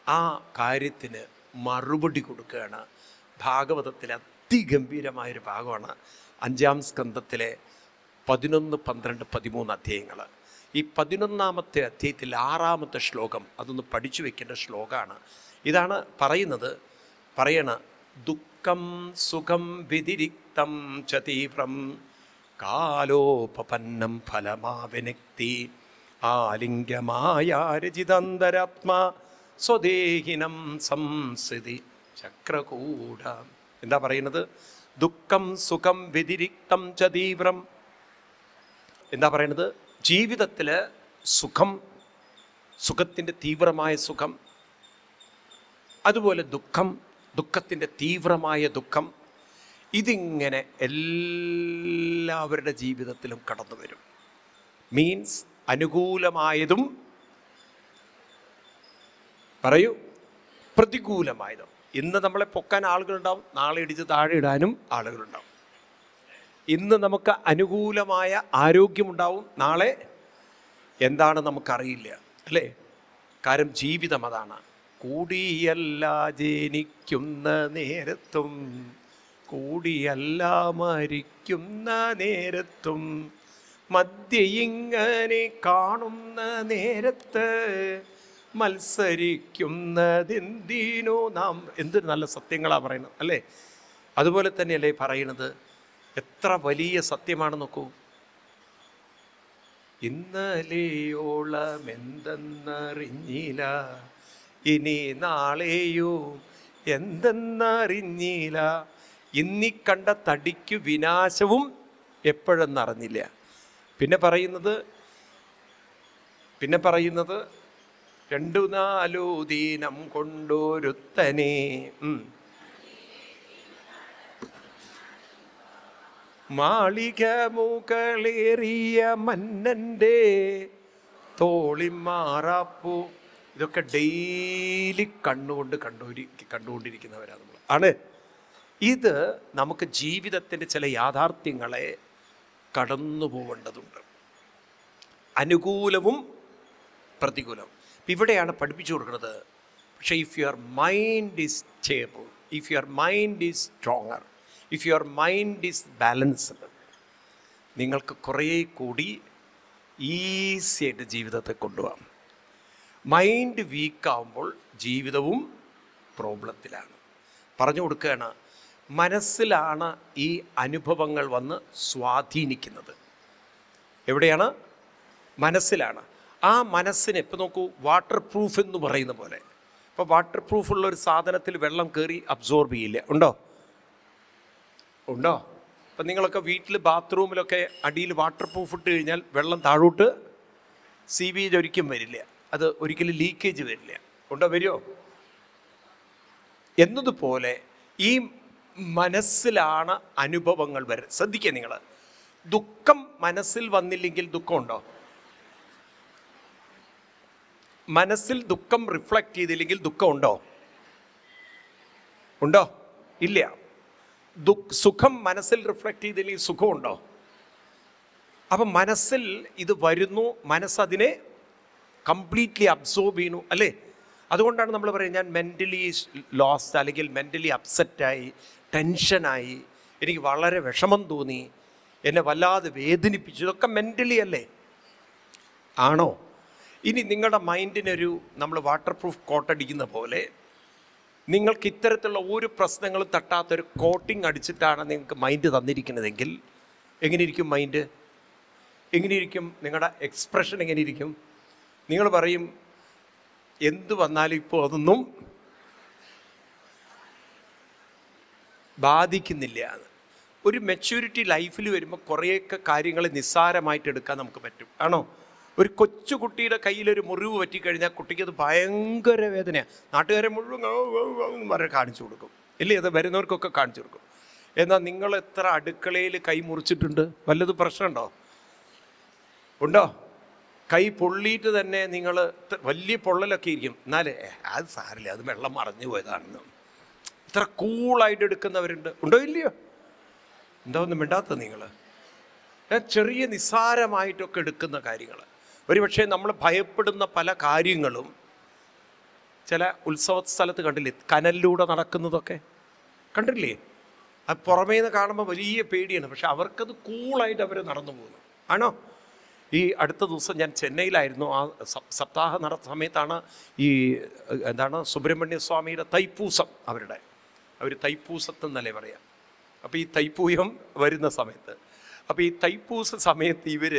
ആ കാര്യത്തിന് മറുപടി കൊടുക്കുകയാണ്. ഭാഗവതത്തിലെ അതിഗംഭീരമായൊരു ഭാഗമാണ് 5-ാം സ്കന്ധത്തിലെ 11, 12, 13 അധ്യായങ്ങൾ. ഈ 11-ാമത്തെ അധ്യായത്തിൽ 6-ാമത്തെ ശ്ലോകം, അതൊന്ന് പഠിച്ചു വെക്കേണ്ട ശ്ലോകമാണ്. ഇതാണ് പറയണ ദുഃഖം സുഖം വ്യതിരിക്തം ച തീവ്രം കാലോപപന്നം ഫലമാവിനക്തി ആലിംഗ്യമായാരചിതന്തരാത്മാ സ്വദേഹിനം സംസ്ഥിതി ചക്രകൂട. എന്താ പറയുന്നത്? ദുഃഖം സുഖം വ്യതിരിക്തം ച തീവ്രം. എന്താ പറയുന്നത്? ജീവിതത്തിൽ സുഖം, സുഖത്തിൻ്റെ തീവ്രമായ സുഖം, അതുപോലെ ദുഃഖം, ദുഃഖത്തിൻ്റെ തീവ്രമായ ദുഃഖം, ഇതിങ്ങനെ എല്ലാവരുടെ ജീവിതത്തിലും കടന്നു വരും. മീൻസ് അനുകൂലമായതും പ്രതികൂലമായതും. ഇന്ന് നമ്മളെ പൊക്കാൻ ആളുകളുണ്ടാവും, നാളെ ഇടിച്ച് താഴെ ഇടാനും ആളുകളുണ്ടാവും. ഇന്ന് നമുക്ക് അനുകൂലമായ ആരോഗ്യമുണ്ടാവും, നാളെ എന്താണ് നമുക്കറിയില്ല, അല്ലേ? കാരണം ജീവിതം അതാണ്. കൂടിയല്ല ജനിക്കുന്ന നേരത്തും കൂടിയല്ല മരിക്കുന്ന നേരത്തും മധ്യയിങ്ങനെ കാണുന്ന നേരത്ത് മത്സരിക്കുന്നതെന്തിനോ നാം. എന്തൊരു നല്ല സത്യങ്ങളാണ് പറയുന്നത്, അല്ലേ? അതുപോലെ തന്നെയല്ലേ പറയണത്? എത്ര വലിയ സത്യമാണ് നോക്കൂ. ഇന്നലെയോളം എന്തെന്നറിഞ്ഞില്ല, ഇനി നാളെയോ എന്തെന്നറിഞ്ഞില്ല, ഇന്നീ കണ്ട തടിക്കു വിനാശവും എപ്പോഴെന്നറിഞ്ഞില്ല. പിന്നെ പറയുന്നത് 2-4 ദീനം കൊണ്ടൊരുത്തനെ മാളിക മുകളേറിയ മന്നൻ്റെ തോളിമാറാപ്പൂ. ഇതൊക്കെ ഡെയിലി കണ്ടുകൊണ്ടിരിക്കുന്നവരാണ് നമ്മൾ. ആണ് ഇത് നമുക്ക് ജീവിതത്തിൻ്റെ ചില യാഥാർത്ഥ്യങ്ങളെ കടന്നു പോകേണ്ടതുണ്ട്, അനുകൂലവും പ്രതികൂലവും. ഇവിടെയാണ് പഠിപ്പിച്ചു കൊടുക്കുന്നത്. പക്ഷേ if your mind is stable, if your mind is stronger, if your mind is balanced, നിങ്ങൾക്ക് കുറേ കൂടി ഈസിയായിട്ട് ജീവിതത്തെ കൊണ്ടുപോകാം. മൈൻഡ് വീക്കാവുമ്പോൾ ജീവിതവും പ്രോബ്ലത്തിലാണ്. പറഞ്ഞു കൊടുക്കുകയാണ്, മനസ്സിലാണ് ഈ അനുഭവങ്ങൾ വന്ന് സ്വാധീനിക്കുന്നത്. എവിടെയാണ്? മനസ്സിലാണ്. ആ മനസ്സിന് ഇപ്പം നോക്കൂ, വാട്ടർ പ്രൂഫ് എന്ന് പറയുന്ന പോലെ, ഇപ്പോൾ വാട്ടർ പ്രൂഫുള്ള ഒരു സാധനത്തിൽ വെള്ളം കയറി അബ്സോർബ് ചെയ്യില്ല. ഉണ്ടോ? ഉണ്ടോ? ഇപ്പം നിങ്ങളൊക്കെ വീട്ടിൽ ബാത്റൂമിലൊക്കെ അടിയിൽ വാട്ടർ പ്രൂഫ് ഇട്ട് കഴിഞ്ഞാൽ വെള്ളം താഴോട്ട് സീവേജ് ഒരിക്കലും വരില്ല, അത് ഒരിക്കലും ലീക്കേജ് വരില്ല. ഉണ്ടോ? വരുമോ? എന്നതുപോലെ ഈ മനസ്സിലാണ് അനുഭവങ്ങൾ വരുന്നത്. ശ്രദ്ധിക്കുക നിങ്ങൾ, ദുഃഖം മനസ്സിൽ വന്നില്ലെങ്കിൽ ദുഃഖമുണ്ടോ? മനസ്സിൽ ദുഃഖം റിഫ്ലക്റ്റ് ചെയ്തില്ലെങ്കിൽ ദുഃഖമുണ്ടോ? ഉണ്ടോ? ഇല്ല. സുഖം മനസ്സിൽ റിഫ്ലക്റ്റ് ചെയ്തില്ലെങ്കിൽ സുഖമുണ്ടോ? അപ്പം മനസ്സിൽ ഇത് വരുന്നു, മനസ്സതിനെ കംപ്ലീറ്റ്ലി അബ്സോർബ് ചെയ്യുന്നു, അല്ലേ? അതുകൊണ്ടാണ് നമ്മൾ പറയുന്നത്, ഞാൻ മെൻ്റലി ലോസ്റ്റ് അല്ലെങ്കിൽ മെൻ്റലി അപ്സെറ്റായി, ടെൻഷനായി, എനിക്ക് വളരെ വിഷമം തോന്നി, എന്നെ വല്ലാതെ വേദനിപ്പിച്ചു. ഇതൊക്കെ മെൻ്റലി അല്ലേ? ആണോ? ഇനി നിങ്ങളുടെ മൈൻഡിനൊരു നമ്മൾ വാട്ടർ പ്രൂഫ് കോട്ടടിക്കുന്ന പോലെ നിങ്ങൾക്ക് ഇത്തരത്തിലുള്ള ഒരു പ്രശ്നങ്ങളും തട്ടാത്തൊരു കോട്ടിങ് അടിച്ചിട്ടാണ് നിങ്ങൾക്ക് മൈൻഡ് തന്നിരിക്കുന്നതെങ്കിൽ എങ്ങനെയിരിക്കും മൈൻഡ്? എങ്ങനെയിരിക്കും നിങ്ങളുടെ എക്സ്പ്രഷൻ? എങ്ങനെയിരിക്കും? നിങ്ങൾ പറയും, എന്ത് വന്നാലും ഇപ്പോൾ അതൊന്നും ബാധിക്കുന്നില്ല. ഒരു മെച്യൂരിറ്റി ലൈഫിൽ വരുമ്പോൾ കുറേയൊക്കെ കാര്യങ്ങൾ നിസ്സാരമായിട്ട് എടുക്കാൻ നമുക്ക് പറ്റും. ആണോ? ഒരു കൊച്ചു കുട്ടിയുടെ കയ്യിലൊരു മുറിവ് പറ്റിക്കഴിഞ്ഞാൽ കുട്ടിക്ക് അത് ഭയങ്കര വേദനയാണ്. നാട്ടുകാരെ മുഴുവൻ വരെ കാണിച്ചു കൊടുക്കും, ഇല്ലേ? അത് വരുന്നവർക്കൊക്കെ കാണിച്ചു കൊടുക്കും. എന്നാൽ നിങ്ങൾ എത്ര അടുക്കളയിൽ കൈ മുറിച്ചിട്ടുണ്ട്? വല്ലത് പ്രശ്നമുണ്ടോ? ഉണ്ടോ? കൈ പൊള്ളിയിട്ട് തന്നെ നിങ്ങൾ വലിയ പൊള്ളലൊക്കെ ഇരിക്കും, എന്നാലേ അത് സാരില്ല, അത് വെള്ളം മറഞ്ഞു പോയതാണെന്ന് ഇത്ര കൂളായിട്ട് എടുക്കുന്നവരുണ്ട്. ഉണ്ടോ? ഇല്ലയോ? എന്താ ഒന്നും മിണ്ടാത്തത് നിങ്ങൾ? ചെറിയ നിസ്സാരമായിട്ടൊക്കെ എടുക്കുന്ന കാര്യങ്ങൾ. ഒരുപക്ഷെ നമ്മൾ ഭയപ്പെടുന്ന പല കാര്യങ്ങളും ചില ഉത്സവ സ്ഥലത്ത് കണ്ടില്ലേ, കനലിലൂടെ നടക്കുന്നതൊക്കെ കണ്ടില്ലേ? അത് പുറമേ നിന്ന് കാണുമ്പോൾ വലിയ പേടിയാണ്, പക്ഷെ അവർക്കത് കൂളായിട്ട് അവർ നടന്നു പോകുന്നു. ആണോ? ഈ അടുത്ത ദിവസം ഞാൻ ചെന്നൈയിലായിരുന്നു. ആ സപ്താഹ നടന്ന സമയത്താണ് ഈ സുബ്രഹ്മണ്യ സ്വാമിയുടെ തൈപ്പൂസം. അവർ തൈപ്പൂസത്തെന്നല്ലേ പറയാം. അപ്പോൾ ഈ തൈപ്പൂയം വരുന്ന സമയത്ത്, അപ്പോൾ ഈ തൈപ്പൂസ സമയത്ത് ഇവർ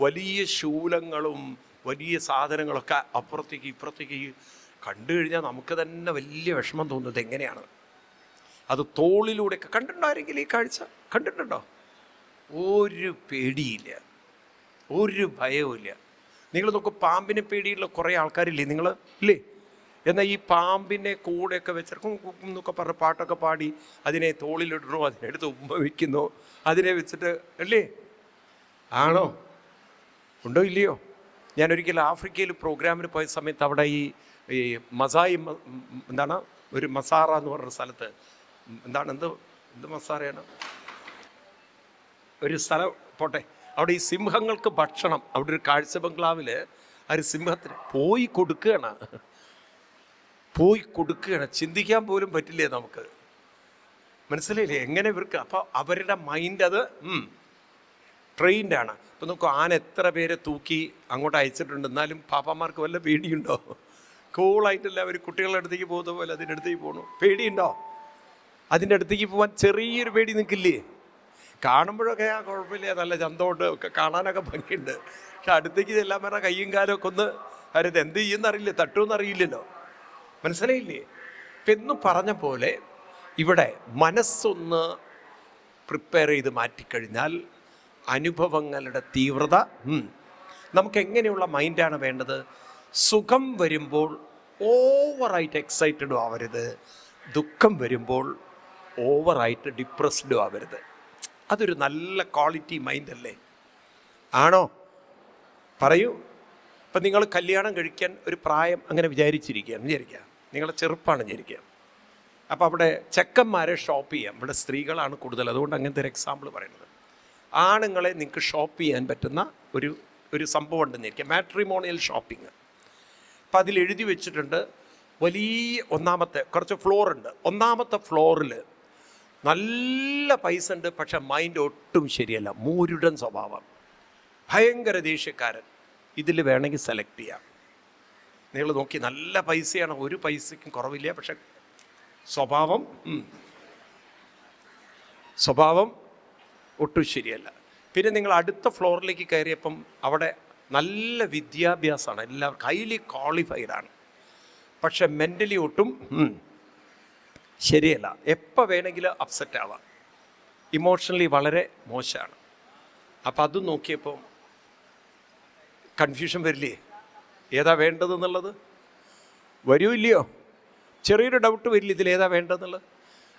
വലിയ ശൂലങ്ങളും വലിയ സാധനങ്ങളൊക്കെ അപ്പുറത്തേക്ക് ഇപ്പുറത്തേക്ക് കണ്ടു കഴിഞ്ഞാൽ നമുക്ക് തന്നെ വലിയ വിഷമം തോന്നുന്നത്. എങ്ങനെയാണ് അത്? തോളിലൂടെയൊക്കെ കണ്ടിട്ടുണ്ടായിരുന്നെങ്കിൽ ഈ കാഴ്ച കണ്ടിട്ടുണ്ടോ? ഒരു പേടിയില്ല, ഒരു ഭയവുമില്ല. നിങ്ങൾ നോക്കൂ, പാമ്പിനെ പേടിയുള്ള കുറേ ആൾക്കാരില്ലേ നിങ്ങൾ? ഇല്ലേ? എന്നാൽ ഈ പാമ്പിനെ കൂടെയൊക്കെ വെച്ചിറക്കും എന്നൊക്കെ പറഞ്ഞ് പാട്ടൊക്കെ പാടി അതിനെ തോളിലിടണോ, അതിനെടുത്ത് ഉമ്മ വയ്ക്കുന്നു, അതിനെ വെച്ചിട്ട്, അല്ലേ? ആണോ? ഉണ്ടോ? ഇല്ലയോ? ഞാനൊരിക്കൽ ആഫ്രിക്കയിൽ പ്രോഗ്രാമിന് പോയ സമയത്ത് അവിടെ ഈ മസായി ഒരു മസാറ എന്ന് പറഞ്ഞ സ്ഥലത്ത് എന്ത് മസാറയാണ് ഒരു സ്ഥലം പോട്ടെ, അവിടെ ഈ സിംഹങ്ങൾക്ക് ഭക്ഷണം, അവിടെ ഒരു കാഴ്ച ബംഗ്ലാവിൽ ഒരു സിംഹത്തിന് പോയി കൊടുക്കുകയാണ്. ചിന്തിക്കാൻ പോലും പറ്റില്ലേ നമുക്ക്? മനസ്സിലായില്ലേ എങ്ങനെ ഇവർക്ക്? അപ്പോൾ അവരുടെ മൈൻഡ് അത് ട്രെയിൻഡാണ്. അപ്പോൾ നോക്കൂ, ആന എത്ര പേരെ തൂക്കി അങ്ങോട്ട് അയച്ചിട്ടുണ്ട്, എന്നാലും പാപ്പാമാർക്ക് വല്ല പേടിയുണ്ടോ? കൂളായിട്ടല്ല അവർ കുട്ടികളുടെ അടുത്തേക്ക് പോകുന്ന പോലെ അതിൻ്റെ അടുത്തേക്ക് പോകണു. പേടിയുണ്ടോ? അതിൻ്റെ അടുത്തേക്ക് പോകാൻ ചെറിയൊരു പേടി നിൽക്കില്ലേ? കാണുമ്പോഴൊക്കെ ആ കുഴപ്പമില്ല, നല്ല ചന്തമുണ്ട്, ഒക്കെ കാണാനൊക്കെ ഭംഗിയുണ്ട്. പക്ഷെ അടുത്തേക്ക് ചെല്ലാൻ പറഞ്ഞാൽ കയ്യും കാലമൊക്കെ ഒന്ന് അവരത് എന്ത് ചെയ്യുമെന്നറിയില്ല, തട്ടുമെന്നറിയില്ലല്ലോ. മനസ്സിലായില്ലേ? ഇപ്പം എന്ന് പറഞ്ഞ പോലെ ഇവിടെ മനസ്സൊന്ന് പ്രിപ്പയർ ചെയ്ത് മാറ്റിക്കഴിഞ്ഞാൽ അനുഭവങ്ങളുടെ തീവ്രത നമുക്ക് എങ്ങനെയുള്ള മൈൻഡാണ് വേണ്ടത്? സുഖം വരുമ്പോൾ ഓവറായിട്ട് എക്സൈറ്റഡും ആവരുത്, ദുഃഖം വരുമ്പോൾ ഓവറായിട്ട് ഡിപ്രസ്ഡും ആവരുത്. അതൊരു നല്ല ക്വാളിറ്റി മൈൻഡല്ലേ? ആണോ? പറയൂ. ഇപ്പം നിങ്ങൾ കല്യാണം കഴിക്കാൻ ഒരു പ്രായം അങ്ങനെ വിചാരിക്കാം, നിങ്ങളുടെ ചെറുപ്പമാണ് വിചാരിക്കുക. അപ്പോൾ അവിടെ ചെക്കന്മാരെ ഷോപ്പ് ചെയ്യാം. ഇവിടെ സ്ത്രീകളാണ് കൂടുതൽ, അതുകൊണ്ട് അങ്ങനത്തെ ഒരു എക്സാമ്പിൾ പറയുന്നത്. ആണുങ്ങളെ നിങ്ങൾക്ക് ഷോപ്പ് ചെയ്യാൻ പറ്റുന്ന ഒരു സംഭവം ഉണ്ടെന്നിരിക്കും, മാട്രിമോണിയൽ ഷോപ്പിംഗ്. അപ്പം അതിൽ എഴുതി വെച്ചിട്ടുണ്ട്, വലിയ ഒന്നാമത്തെ കുറച്ച് ഫ്ലോർ ഉണ്ട്. ഒന്നാമത്തെ ഫ്ലോറിൽ നല്ല പൈസ ഉണ്ട്, പക്ഷെ മൈൻഡ് ഒട്ടും ശരിയല്ല, മൂരുടൻ സ്വഭാവം, ഭയങ്കര ദേഷ്യക്കാരൻ. ഇതിൽ വേണമെങ്കിൽ സെലക്ട് ചെയ്യാം. നിങ്ങൾ നോക്കി, നല്ല പൈസയാണ്, ഒരു പൈസയ്ക്കും കുറവില്ല, പക്ഷെ സ്വഭാവം ഒട്ടും ശരിയല്ല. പിന്നെ നിങ്ങൾ അടുത്ത ഫ്ലോറിലേക്ക് കയറിയപ്പം അവിടെ നല്ല വിദ്യാഭ്യാസമാണ്, എല്ലാവർക്കും ഹൈലി ക്വാളിഫൈഡാണ്, പക്ഷെ മെൻ്റലി ഒട്ടും ശരിയല്ല. എപ്പോൾ വേണമെങ്കിലും അപ്സെറ്റ് ആവാം, ഇമോഷണലി വളരെ മോശമാണ്. അപ്പം അത് നോക്കിയപ്പോൾ കൺഫ്യൂഷൻ വരില്ലേ, ഏതാ വേണ്ടതെന്നുള്ളത്? വരുമോ ഇല്ലയോ? ചെറിയൊരു ഡൗട്ട് വരില്ല, ഇതിലേതാ വേണ്ടതെന്നുള്ളത്.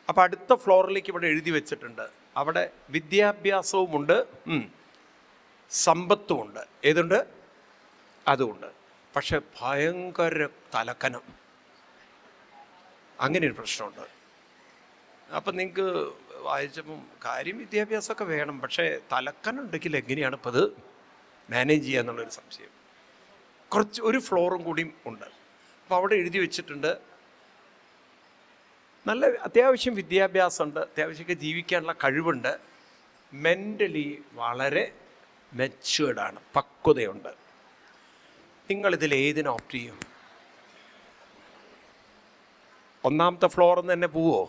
അപ്പോൾ അടുത്ത ഫ്ലോറിലേക്ക് ഇവിടെ എഴുതി വെച്ചിട്ടുണ്ട്, അവിടെ വിദ്യാഭ്യാസവുമുണ്ട്, സമ്പത്തുമുണ്ട്. ഏതുണ്ട്? അതുമുണ്ട്. പക്ഷെ ഭയങ്കര തലക്കനം, അങ്ങനെ ഒരു പ്രശ്നമുണ്ട്. അപ്പം നിങ്ങൾക്ക് വായിച്ചപ്പം കാര്യം വിദ്യാഭ്യാസമൊക്കെ വേണം, പക്ഷേ തലക്കനുണ്ടെങ്കിൽ എങ്ങനെയാണ് ഇപ്പോൾ ഇത് മാനേജ് ചെയ്യുക എന്നുള്ളൊരു സംശയം. ഒരു ഫ്ലോറും കൂടിയും ഉണ്ട്. അപ്പോൾ അവിടെ എഴുതി വെച്ചിട്ടുണ്ട്, നല്ല അത്യാവശ്യം വിദ്യാഭ്യാസമുണ്ട്, അത്യാവശ്യമൊക്കെ ജീവിക്കാനുള്ള കഴിവുണ്ട്, മെൻ്റലി വളരെ മെച്യൂർഡാണ്, പക്വതയുണ്ട്. നിങ്ങളിതിൽ ഏതിന് ഓപ്റ്റ് ചെയ്യും? ഒന്നാമത്തെ ഫ്ലോറിൽ നിന്ന് തന്നെ പോവോ?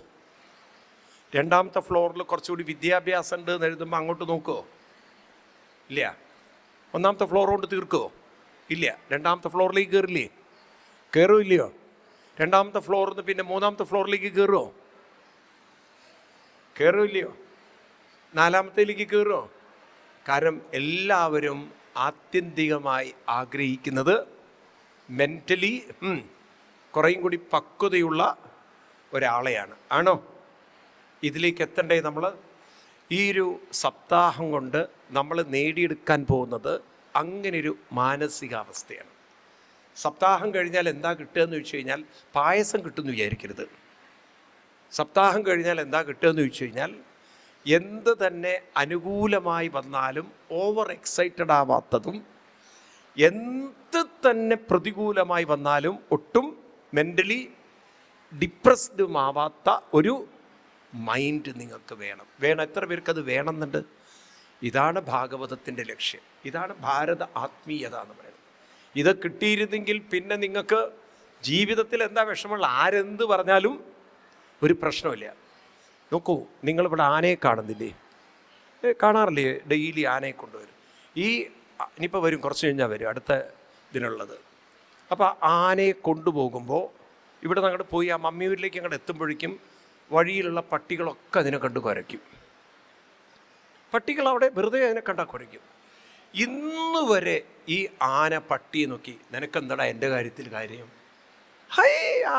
രണ്ടാമത്തെ ഫ്ലോറിൽ കുറച്ചുകൂടി വിദ്യാഭ്യാസം ഉണ്ട് എന്ന് എഴുതുമ്പോൾ അങ്ങോട്ട് നോക്കുമോ? ഇല്ല. ഒന്നാമത്തെ ഫ്ലോർ കൊണ്ട് തീർക്കുമോ? ഇല്ല. രണ്ടാമത്തെ ഫ്ലോറിലേക്ക് കയറില്ലേ? കയറുമോ ഇല്ലയോ? രണ്ടാമത്തെ ഫ്ലോറിൽ നിന്ന് പിന്നെ മൂന്നാമത്തെ ഫ്ലോറിലേക്ക് കയറുമോ? കയറുമോ ഇല്ലയോ? നാലാമത്തേലേക്ക് കയറുമോ? കാരണം എല്ലാവരും ആത്യന്തികമായി ആഗ്രഹിക്കുന്നത് മെൻ്റലി കുറേയും കൂടി പക്വതയുള്ള ഒരാളെയാണ്. ആണോ? ഇതിലേക്ക് എത്തണ്ടേ നമ്മൾ? ഈ ഒരു സപ്താഹം കൊണ്ട് നമ്മൾ നേടിയെടുക്കാൻ പോകുന്നത് അങ്ങനൊരു മാനസികാവസ്ഥയാണ്. സപ്താഹം കഴിഞ്ഞാൽ എന്താ കിട്ടുകയെന്ന് ചോദിച്ചു കഴിഞ്ഞാൽ പായസം കിട്ടുമെന്ന് വിചാരിക്കരുത്. സപ്താഹം കഴിഞ്ഞാൽ എന്താ കിട്ടുകയെന്ന് ചോദിച്ചു കഴിഞ്ഞാൽ എന്ത് തന്നെ അനുകൂലമായി വന്നാലും ഓവർ എക്സൈറ്റഡ് ആവാത്തതും, എന്ത് തന്നെ പ്രതികൂലമായി വന്നാലും ഒട്ടും മെൻ്റലി ഡിപ്രസ്ഡുമാവാത്ത ഒരു മൈൻഡ് നിങ്ങൾക്ക് വേണം. എത്ര പേർക്കത് വേണമെന്നുണ്ട്? ഇതാണ് ഭാഗവതത്തിൻ്റെ ലക്ഷ്യം, ഇതാണ് ഭാരത ആത്മീയത എന്ന് പറയുന്നത്. ഇത് കിട്ടിയിരുന്നെങ്കിൽ പിന്നെ നിങ്ങൾക്ക് ജീവിതത്തിൽ എന്താ വിഷമമുള്ള, ആരെന്ത് പറഞ്ഞാലും ഒരു പ്രശ്നമില്ല. നോക്കൂ, നിങ്ങളിവിടെ ആനയെ കാണുന്നില്ലേ? കാണാറില്ലേ? ഡെയിലി ആനയെ കൊണ്ടുവരും. ഇനിയിപ്പോൾ വരും, കുറച്ച് കഴിഞ്ഞാൽ വരും അടുത്ത ഇതിനുള്ളത്. അപ്പോൾ ആനയെ കൊണ്ടുപോകുമ്പോൾ ഇവിടെ നിന്ന് അങ്ങോട്ട് പോയി ആ മമ്മിയൂരിലേക്ക് അങ്ങോട്ട് എത്തുമ്പോഴേക്കും വഴിയിലുള്ള പട്ടികളൊക്കെ അതിനെ കണ്ട് കുരയ്ക്കും. പട്ടികൾ അവിടെ വെറുതെ അതിനെ കണ്ടാൽ കുരയ്ക്കും. ഇന്ന് വരെ ഈ ആന പട്ടിയെ നോക്കി, നിനക്കെന്താടാ എൻ്റെ കാര്യത്തിൽ കാര്യം?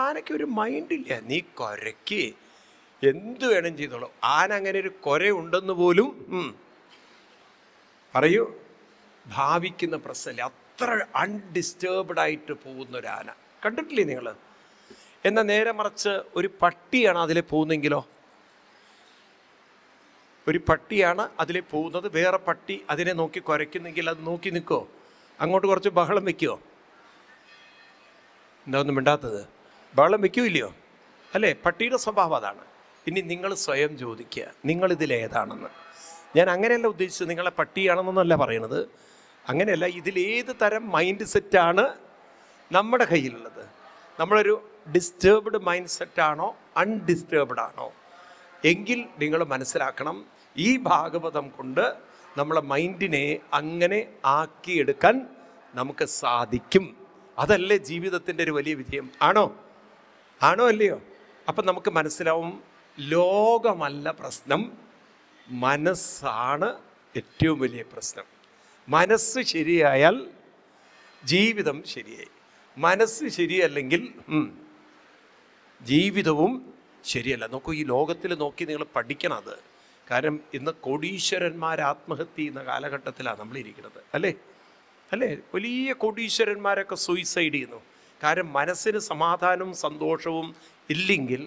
ആനയ്ക്ക് ഒരു മൈൻഡില്ല, നീ കുരയ്ക്ക്, എന്ത് വേണം ചെയ്തോളൂ. ആന അങ്ങനെ ഒരു കുരയുണ്ടെന്ന് പോലും പറയൂ ഭാവിക്കുന്ന പ്രശ്നമില്ല. അത്ര അൺഡിസ്റ്റേബ്ഡായിട്ട് പോകുന്ന ഒരു ആന കണ്ടിട്ടില്ലേ നിങ്ങൾ? എന്നാൽ നേരെ മറിച്ച് ഒരു പട്ടിയാണ് അതിലെ പോകുന്നെങ്കിലോ, ഒരു പട്ടിയാണ് അതിലെ പോകുന്നത്, വേറെ പട്ടി അതിനെ നോക്കി കുരയ്ക്കുന്നെങ്കിൽ അത് നോക്കി നിൽക്കുമോ? അങ്ങോട്ട് കുറച്ച് ബഹളം വയ്ക്കുമോ? എന്താ ഒന്നും മിണ്ടാത്തത്? ബഹളം വയ്ക്കൂല്ലയോ? അല്ലേ? പട്ടിയുടെ സ്വഭാവം അതാണ്. ഇനി നിങ്ങൾ സ്വയം ചോദിക്കുക, നിങ്ങളിതിലേതാണെന്ന്. ഞാൻ അങ്ങനെയല്ല ഉദ്ദേശിച്ചത്, നിങ്ങളെ പട്ടിയാണെന്നൊന്നുമല്ല പറയണത്, അങ്ങനെയല്ല. ഇതിലേത് തരം മൈൻഡ് സെറ്റാണ് നമ്മുടെ കയ്യിലുള്ളത്? നമ്മളൊരു ഡിസ്റ്റേബ്ഡ് മൈൻഡ് സെറ്റാണോ അൺഡിസ്റ്റേബ്ഡ് ആണോ? എങ്കിൽ നിങ്ങൾ മനസ്സിലാക്കണം, ഈ ഭാഗവതം കൊണ്ട് നമ്മളെ മൈൻഡിനെ അങ്ങനെ ആക്കിയെടുക്കാൻ നമുക്ക് സാധിക്കും. അതല്ലേ ജീവിതത്തിൻ്റെ ഒരു വലിയ വിജയം? ആണോ അല്ലയോ? അപ്പം നമുക്ക് മനസ്സിലാവും, ലോകമല്ല പ്രശ്നം, മനസ്സാണ് ഏറ്റവും വലിയ പ്രശ്നം. മനസ്സ് ശരിയായാൽ ജീവിതം ശരിയായി. മനസ്സ് ശരിയല്ലെങ്കിൽ ജീവിതവും ശരിയല്ല. നോക്കൂ, ഈ ലോകത്തിൽ നോക്കി നിങ്ങൾ പഠിക്കണം അത്. കാരണം ഇന്ന് കോടീശ്വരന്മാർ ആത്മഹത്യ ചെയ്യുന്ന കാലഘട്ടത്തിലാണ് നമ്മളിരിക്കുന്നത്, അല്ലേ? വലിയ കോടീശ്വരന്മാരൊക്കെ സൂയിസൈഡ് ചെയ്യുന്നു. കാരണം മനസ്സിന് സമാധാനവും സന്തോഷവും ഇല്ലെങ്കിൽ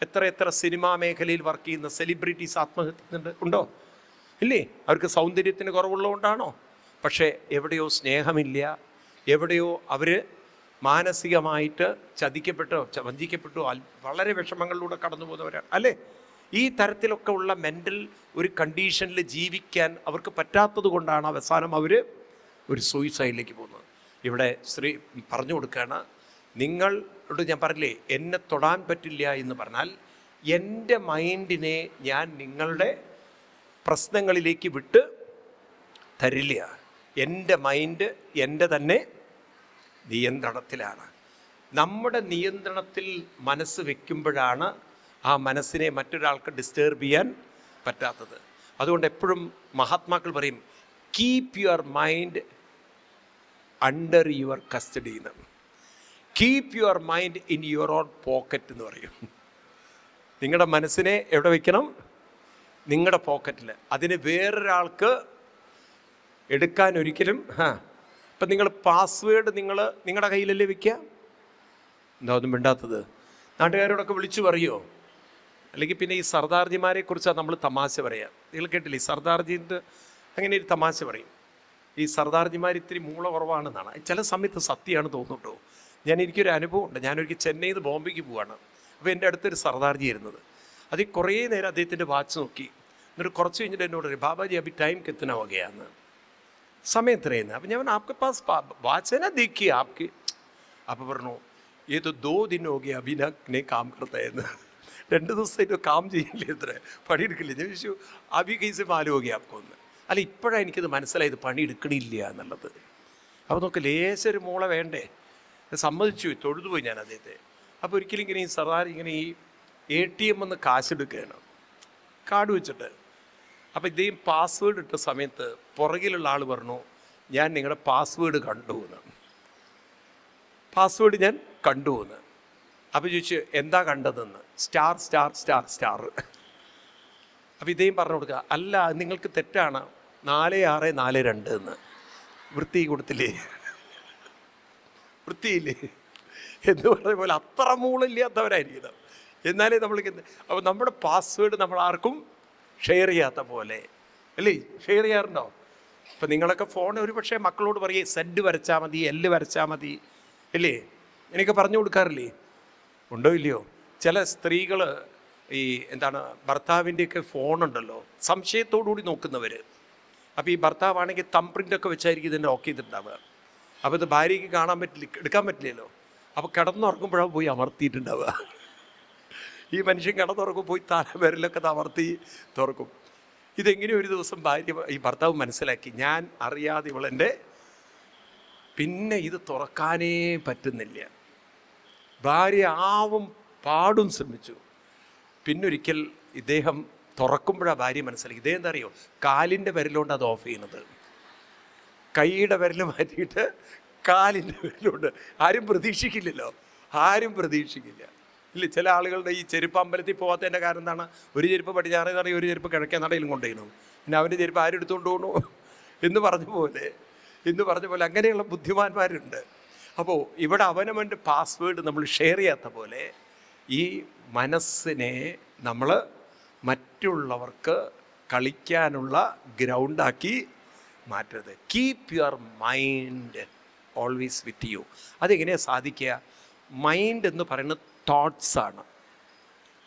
എത്ര സിനിമാ മേഖലയിൽ വർക്ക് ചെയ്യുന്ന സെലിബ്രിറ്റീസ് ആത്മഹത്യ ഉണ്ടോ? ഇല്ലേ? അവർക്ക് സൗന്ദര്യത്തിന് കുറവുള്ളതുകൊണ്ടാണോ? പക്ഷേ എവിടെയോ സ്നേഹമില്ല, എവിടെയോ അവർ മാനസികമായിട്ട് വഞ്ചിക്കപ്പെട്ടോ വളരെ വിഷമങ്ങളിലൂടെ കടന്നു പോകുന്നവരാണ് അല്ലേ? ഈ തരത്തിലൊക്കെ ഉള്ള മെൻ്റൽ ഒരു കണ്ടീഷനിൽ ജീവിക്കാൻ അവർക്ക് പറ്റാത്തത് കൊണ്ടാണ് അവസാനം അവർ ഒരു സൂയിസൈഡിലേക്ക് പോകുന്നത്. ഇവിടെ സ്ത്രീ പറഞ്ഞു കൊടുക്കുകയാണ്, നിങ്ങളോട് ഞാൻ പറഞ്ഞില്ലേ എന്നെ തൊടാൻ പറ്റില്ല എന്ന് പറഞ്ഞാൽ എൻ്റെ മൈൻഡിനെ ഞാൻ നിങ്ങളുടെ പ്രശ്നങ്ങളിലേക്ക് വിട്ട് തരില്ല. എൻ്റെ മൈൻഡ് എൻ്റെ തന്നെ നിയന്ത്രണത്തിലാണ്. നമ്മുടെ നിയന്ത്രണത്തിൽ മനസ്സ് വയ്ക്കുമ്പോഴാണ് ആ മനസ്സിനെ മറ്റൊരാൾക്ക് ഡിസ്റ്റർബ് ചെയ്യാൻ പറ്റാത്തത്. അതുകൊണ്ട് എപ്പോഴും മഹാത്മാക്കൾ പറയും, keep your mind under your custody എന്ന്. Keep your mind in your own pocket എന്ന് പറയും. നിങ്ങളുടെ മനസ്സിനെ എവിടെ വയ്ക്കണം? നിങ്ങളുടെ പോക്കറ്റിൽ. അതിന് വേറൊരാൾക്ക് എടുക്കാൻ ഒരിക്കലും ഇപ്പം നിങ്ങൾ പാസ്വേഡ് നിങ്ങളുടെ കയ്യിലല്ലേ വയ്ക്കുക? എന്താ ഒന്നും മിണ്ടാത്തത്? നാട്ടുകാരോടൊക്കെ വിളിച്ചു പറയുമോ? അല്ലെങ്കിൽ പിന്നെ ഈ സർദാർജിമാരെ കുറിച്ചാണ് നമ്മൾ തമാശ പറയാം. നിങ്ങൾ കേട്ടില്ലേ സർദാർജിൻ്റെ അങ്ങനെ ഒരു തമാശ പറയും, ഈ സർദാർജിമാർ ഇത്തിരി മൂള കുറവാണെന്നാണ്. ചില സമയത്ത് സത്യമാണ് തോന്നുന്നുട്ടോ. എനിക്കൊരു അനുഭവം ഉണ്ട്. ഞാനൊരിക്കൽ ചെന്നൈയിൽ നിന്ന് ബോംബെക്ക് പോവാണ്. അപ്പോൾ എൻ്റെ അടുത്തൊരു സർദാർജി ഇരുന്നത്. അതിൽ കുറേ നേരം അദ്ദേഹത്തിൻ്റെ വാച്ച് നോക്കി. എന്നിട്ട് കുറച്ച് കഴിഞ്ഞിട്ട് എന്നോട് പറയും, ബാബാജി അഭി ടൈം കിത്തന വകയാന്ന്, സമയം എത്രയെന്ന്. അപ്പം ഞാൻ ആപ്കെ പാസ് വാച്ച് ദേഖിയെ ആപ്ക്ക്. അപ്പോൾ പറഞ്ഞു, ഏതോ 2 दिन हो गया अभी ने काम करता है എന്ന്. 2 ദിവസമായിട്ട് കാം ചെയ്യില്ലേ, ഇത്ര പണിയെടുക്കില്ലേ? ഞാൻ ചോദിച്ചു, അഭി കൈസ് മാലു हो गया आपको എന്ന്. അല്ല, ഇപ്പോഴാണ് എനിക്കത് മനസ്സിലായത് പണിയെടുക്കണില്ല എന്നുള്ളത്. അപ്പോൾ നോക്ക്, ലേശൊരു മൂള വേണ്ടേ? സമ്മതിച്ചു, തൊഴുതുപോയി ഞാൻ അദ്ദേഹത്തെ. അപ്പോൾ ഒരിക്കലും ഇങ്ങനെ ഈ സർദാർ ഇങ്ങനെ ഈ ATM ഒന്ന് കാശെടുക്കുകയാണ് കാർഡ് വെച്ചിട്ട്. അപ്പോൾ ഇദ്ദേഹം പാസ്വേഡ് ഇട്ട സമയത്ത് പുറകിലുള്ള ആൾ പറഞ്ഞു, ഞാൻ നിങ്ങളുടെ പാസ്വേഡ് കണ്ടു എന്ന്. പാസ്വേഡ് ഞാൻ കണ്ടു എന്ന്. അപ്പോൾ ചോദിച്ചു, എന്താ കണ്ടതെന്ന്? Star star star star. അപ്പോൾ ഇദ്ദേഹം പറഞ്ഞു കൊടുക്കുക, അല്ല നിങ്ങൾക്ക് തെറ്റാണ്, 4642 എന്ന്. വൃത്തി കൊടുത്തില്ലേ? വൃത്തിയില്ലേ എന്ന് പറഞ്ഞ പോലെ അത്ര മൂളില്ലാത്തവരായിരിക്കണം. എന്നാലേ നമ്മൾക്ക്. അപ്പോൾ നമ്മുടെ പാസ്വേഡ് നമ്മൾ ആർക്കും ഷെയർ ചെയ്യാത്ത പോലെ അല്ലേ? ഷെയർ ചെയ്യാറുണ്ടോ? ഇപ്പം നിങ്ങളൊക്കെ ഫോൺ ഒരു പക്ഷേ മക്കളോട് പറയേ Z വരച്ചാൽ മതി, L വരച്ചാൽ മതി അല്ലേ? എനിക്ക് പറഞ്ഞു കൊടുക്കാറില്ലേ? ഉണ്ടോ ഇല്ലയോ? ചില സ്ത്രീകൾ ഈ എന്താണ് ഭർത്താവിൻ്റെയൊക്കെ ഫോണുണ്ടല്ലോ സംശയത്തോടുകൂടി നോക്കുന്നവർ. അപ്പോൾ ഈ ഭർത്താവാണെങ്കിൽ തമ്പ് പ്രിൻ്റൊക്കെ വെച്ചായിരിക്കും ഇതിൻ്റെ ഓക്കെ ചെയ്തിട്ടുണ്ടാവുക. അപ്പോൾ ഇത് ഭാര്യയ്ക്ക് കാണാൻ പറ്റില്ല, എടുക്കാൻ പറ്റില്ലല്ലോ. അപ്പോൾ കിടന്നുറങ്ങുമ്പോഴാണ് പോയി അമർത്തിയിട്ടുണ്ടാവുക. ഈ മനുഷ്യൻ കിടന്നുറങ്ങും, പോയി വിരലൊക്കെ അമർത്തി തുറക്കും. ഇതെങ്ങനെ ഒരു ദിവസം ഈ ഭർത്താവ് മനസ്സിലാക്കി, ഞാൻ അറിയാതെ ഇവളെൻ്റെ പിന്നെ ഇത് തുറക്കാനേ പറ്റുന്നില്ല. ഭാര്യ ആവും പാടും ശ്രമിച്ചു. പിന്നൊരിക്കൽ ഇദ്ദേഹം തുറക്കുമ്പോഴാണ് ഭാര്യ മനസ്സിലാക്കി. ഇദ്ദേഹം എന്താ അറിയോ, കാലിൻ്റെ വിരലുകൊണ്ട് അത് ഓഫ് ചെയ്യുന്നത്. കൈയുടെ വിരൽ മാറ്റിയിട്ട് കാലിൻ്റെ വിരലുകൊണ്ട്. ആരും പ്രതീക്ഷിക്കില്ലല്ലോ, ആരും പ്രതീക്ഷിക്കില്ല ഇല്ല. ചില ആളുകളുടെ ഈ ചെരുപ്പ് അമ്പലത്തിൽ പോകാത്തതിൻ്റെ കാരണം എന്താണ്? ഒരു ചെരുപ്പ് പടിഞ്ഞാറേ നടയും, ഒരു ചെരുപ്പ് കിഴക്കേ നടയിലും കൊണ്ടുപോയിരുന്നു. പിന്നെ അവൻ്റെ ചെരുപ്പ് ആരും എടുത്തുകൊണ്ട് പോകണു എന്ന് പറഞ്ഞ പോലെ അങ്ങനെയുള്ള ബുദ്ധിമാന്മാരുണ്ട്. അപ്പോൾ ഇവിടെ അവനവൻ്റെ പാസ്വേഡ് നമ്മൾ ഷെയർ ചെയ്യാത്ത പോലെ ഈ മനസ്സിനെ നമ്മൾ മറ്റുള്ളവർക്ക് കളിക്കാനുള്ള ഗ്രൗണ്ടാക്കി മാറ്റരുത്. Keep your mind always with you. അതെങ്ങനെയാണ് സാധിക്കുക? മൈൻഡ് എന്ന് പറയുന്നത് തോട്ട്സാണ്.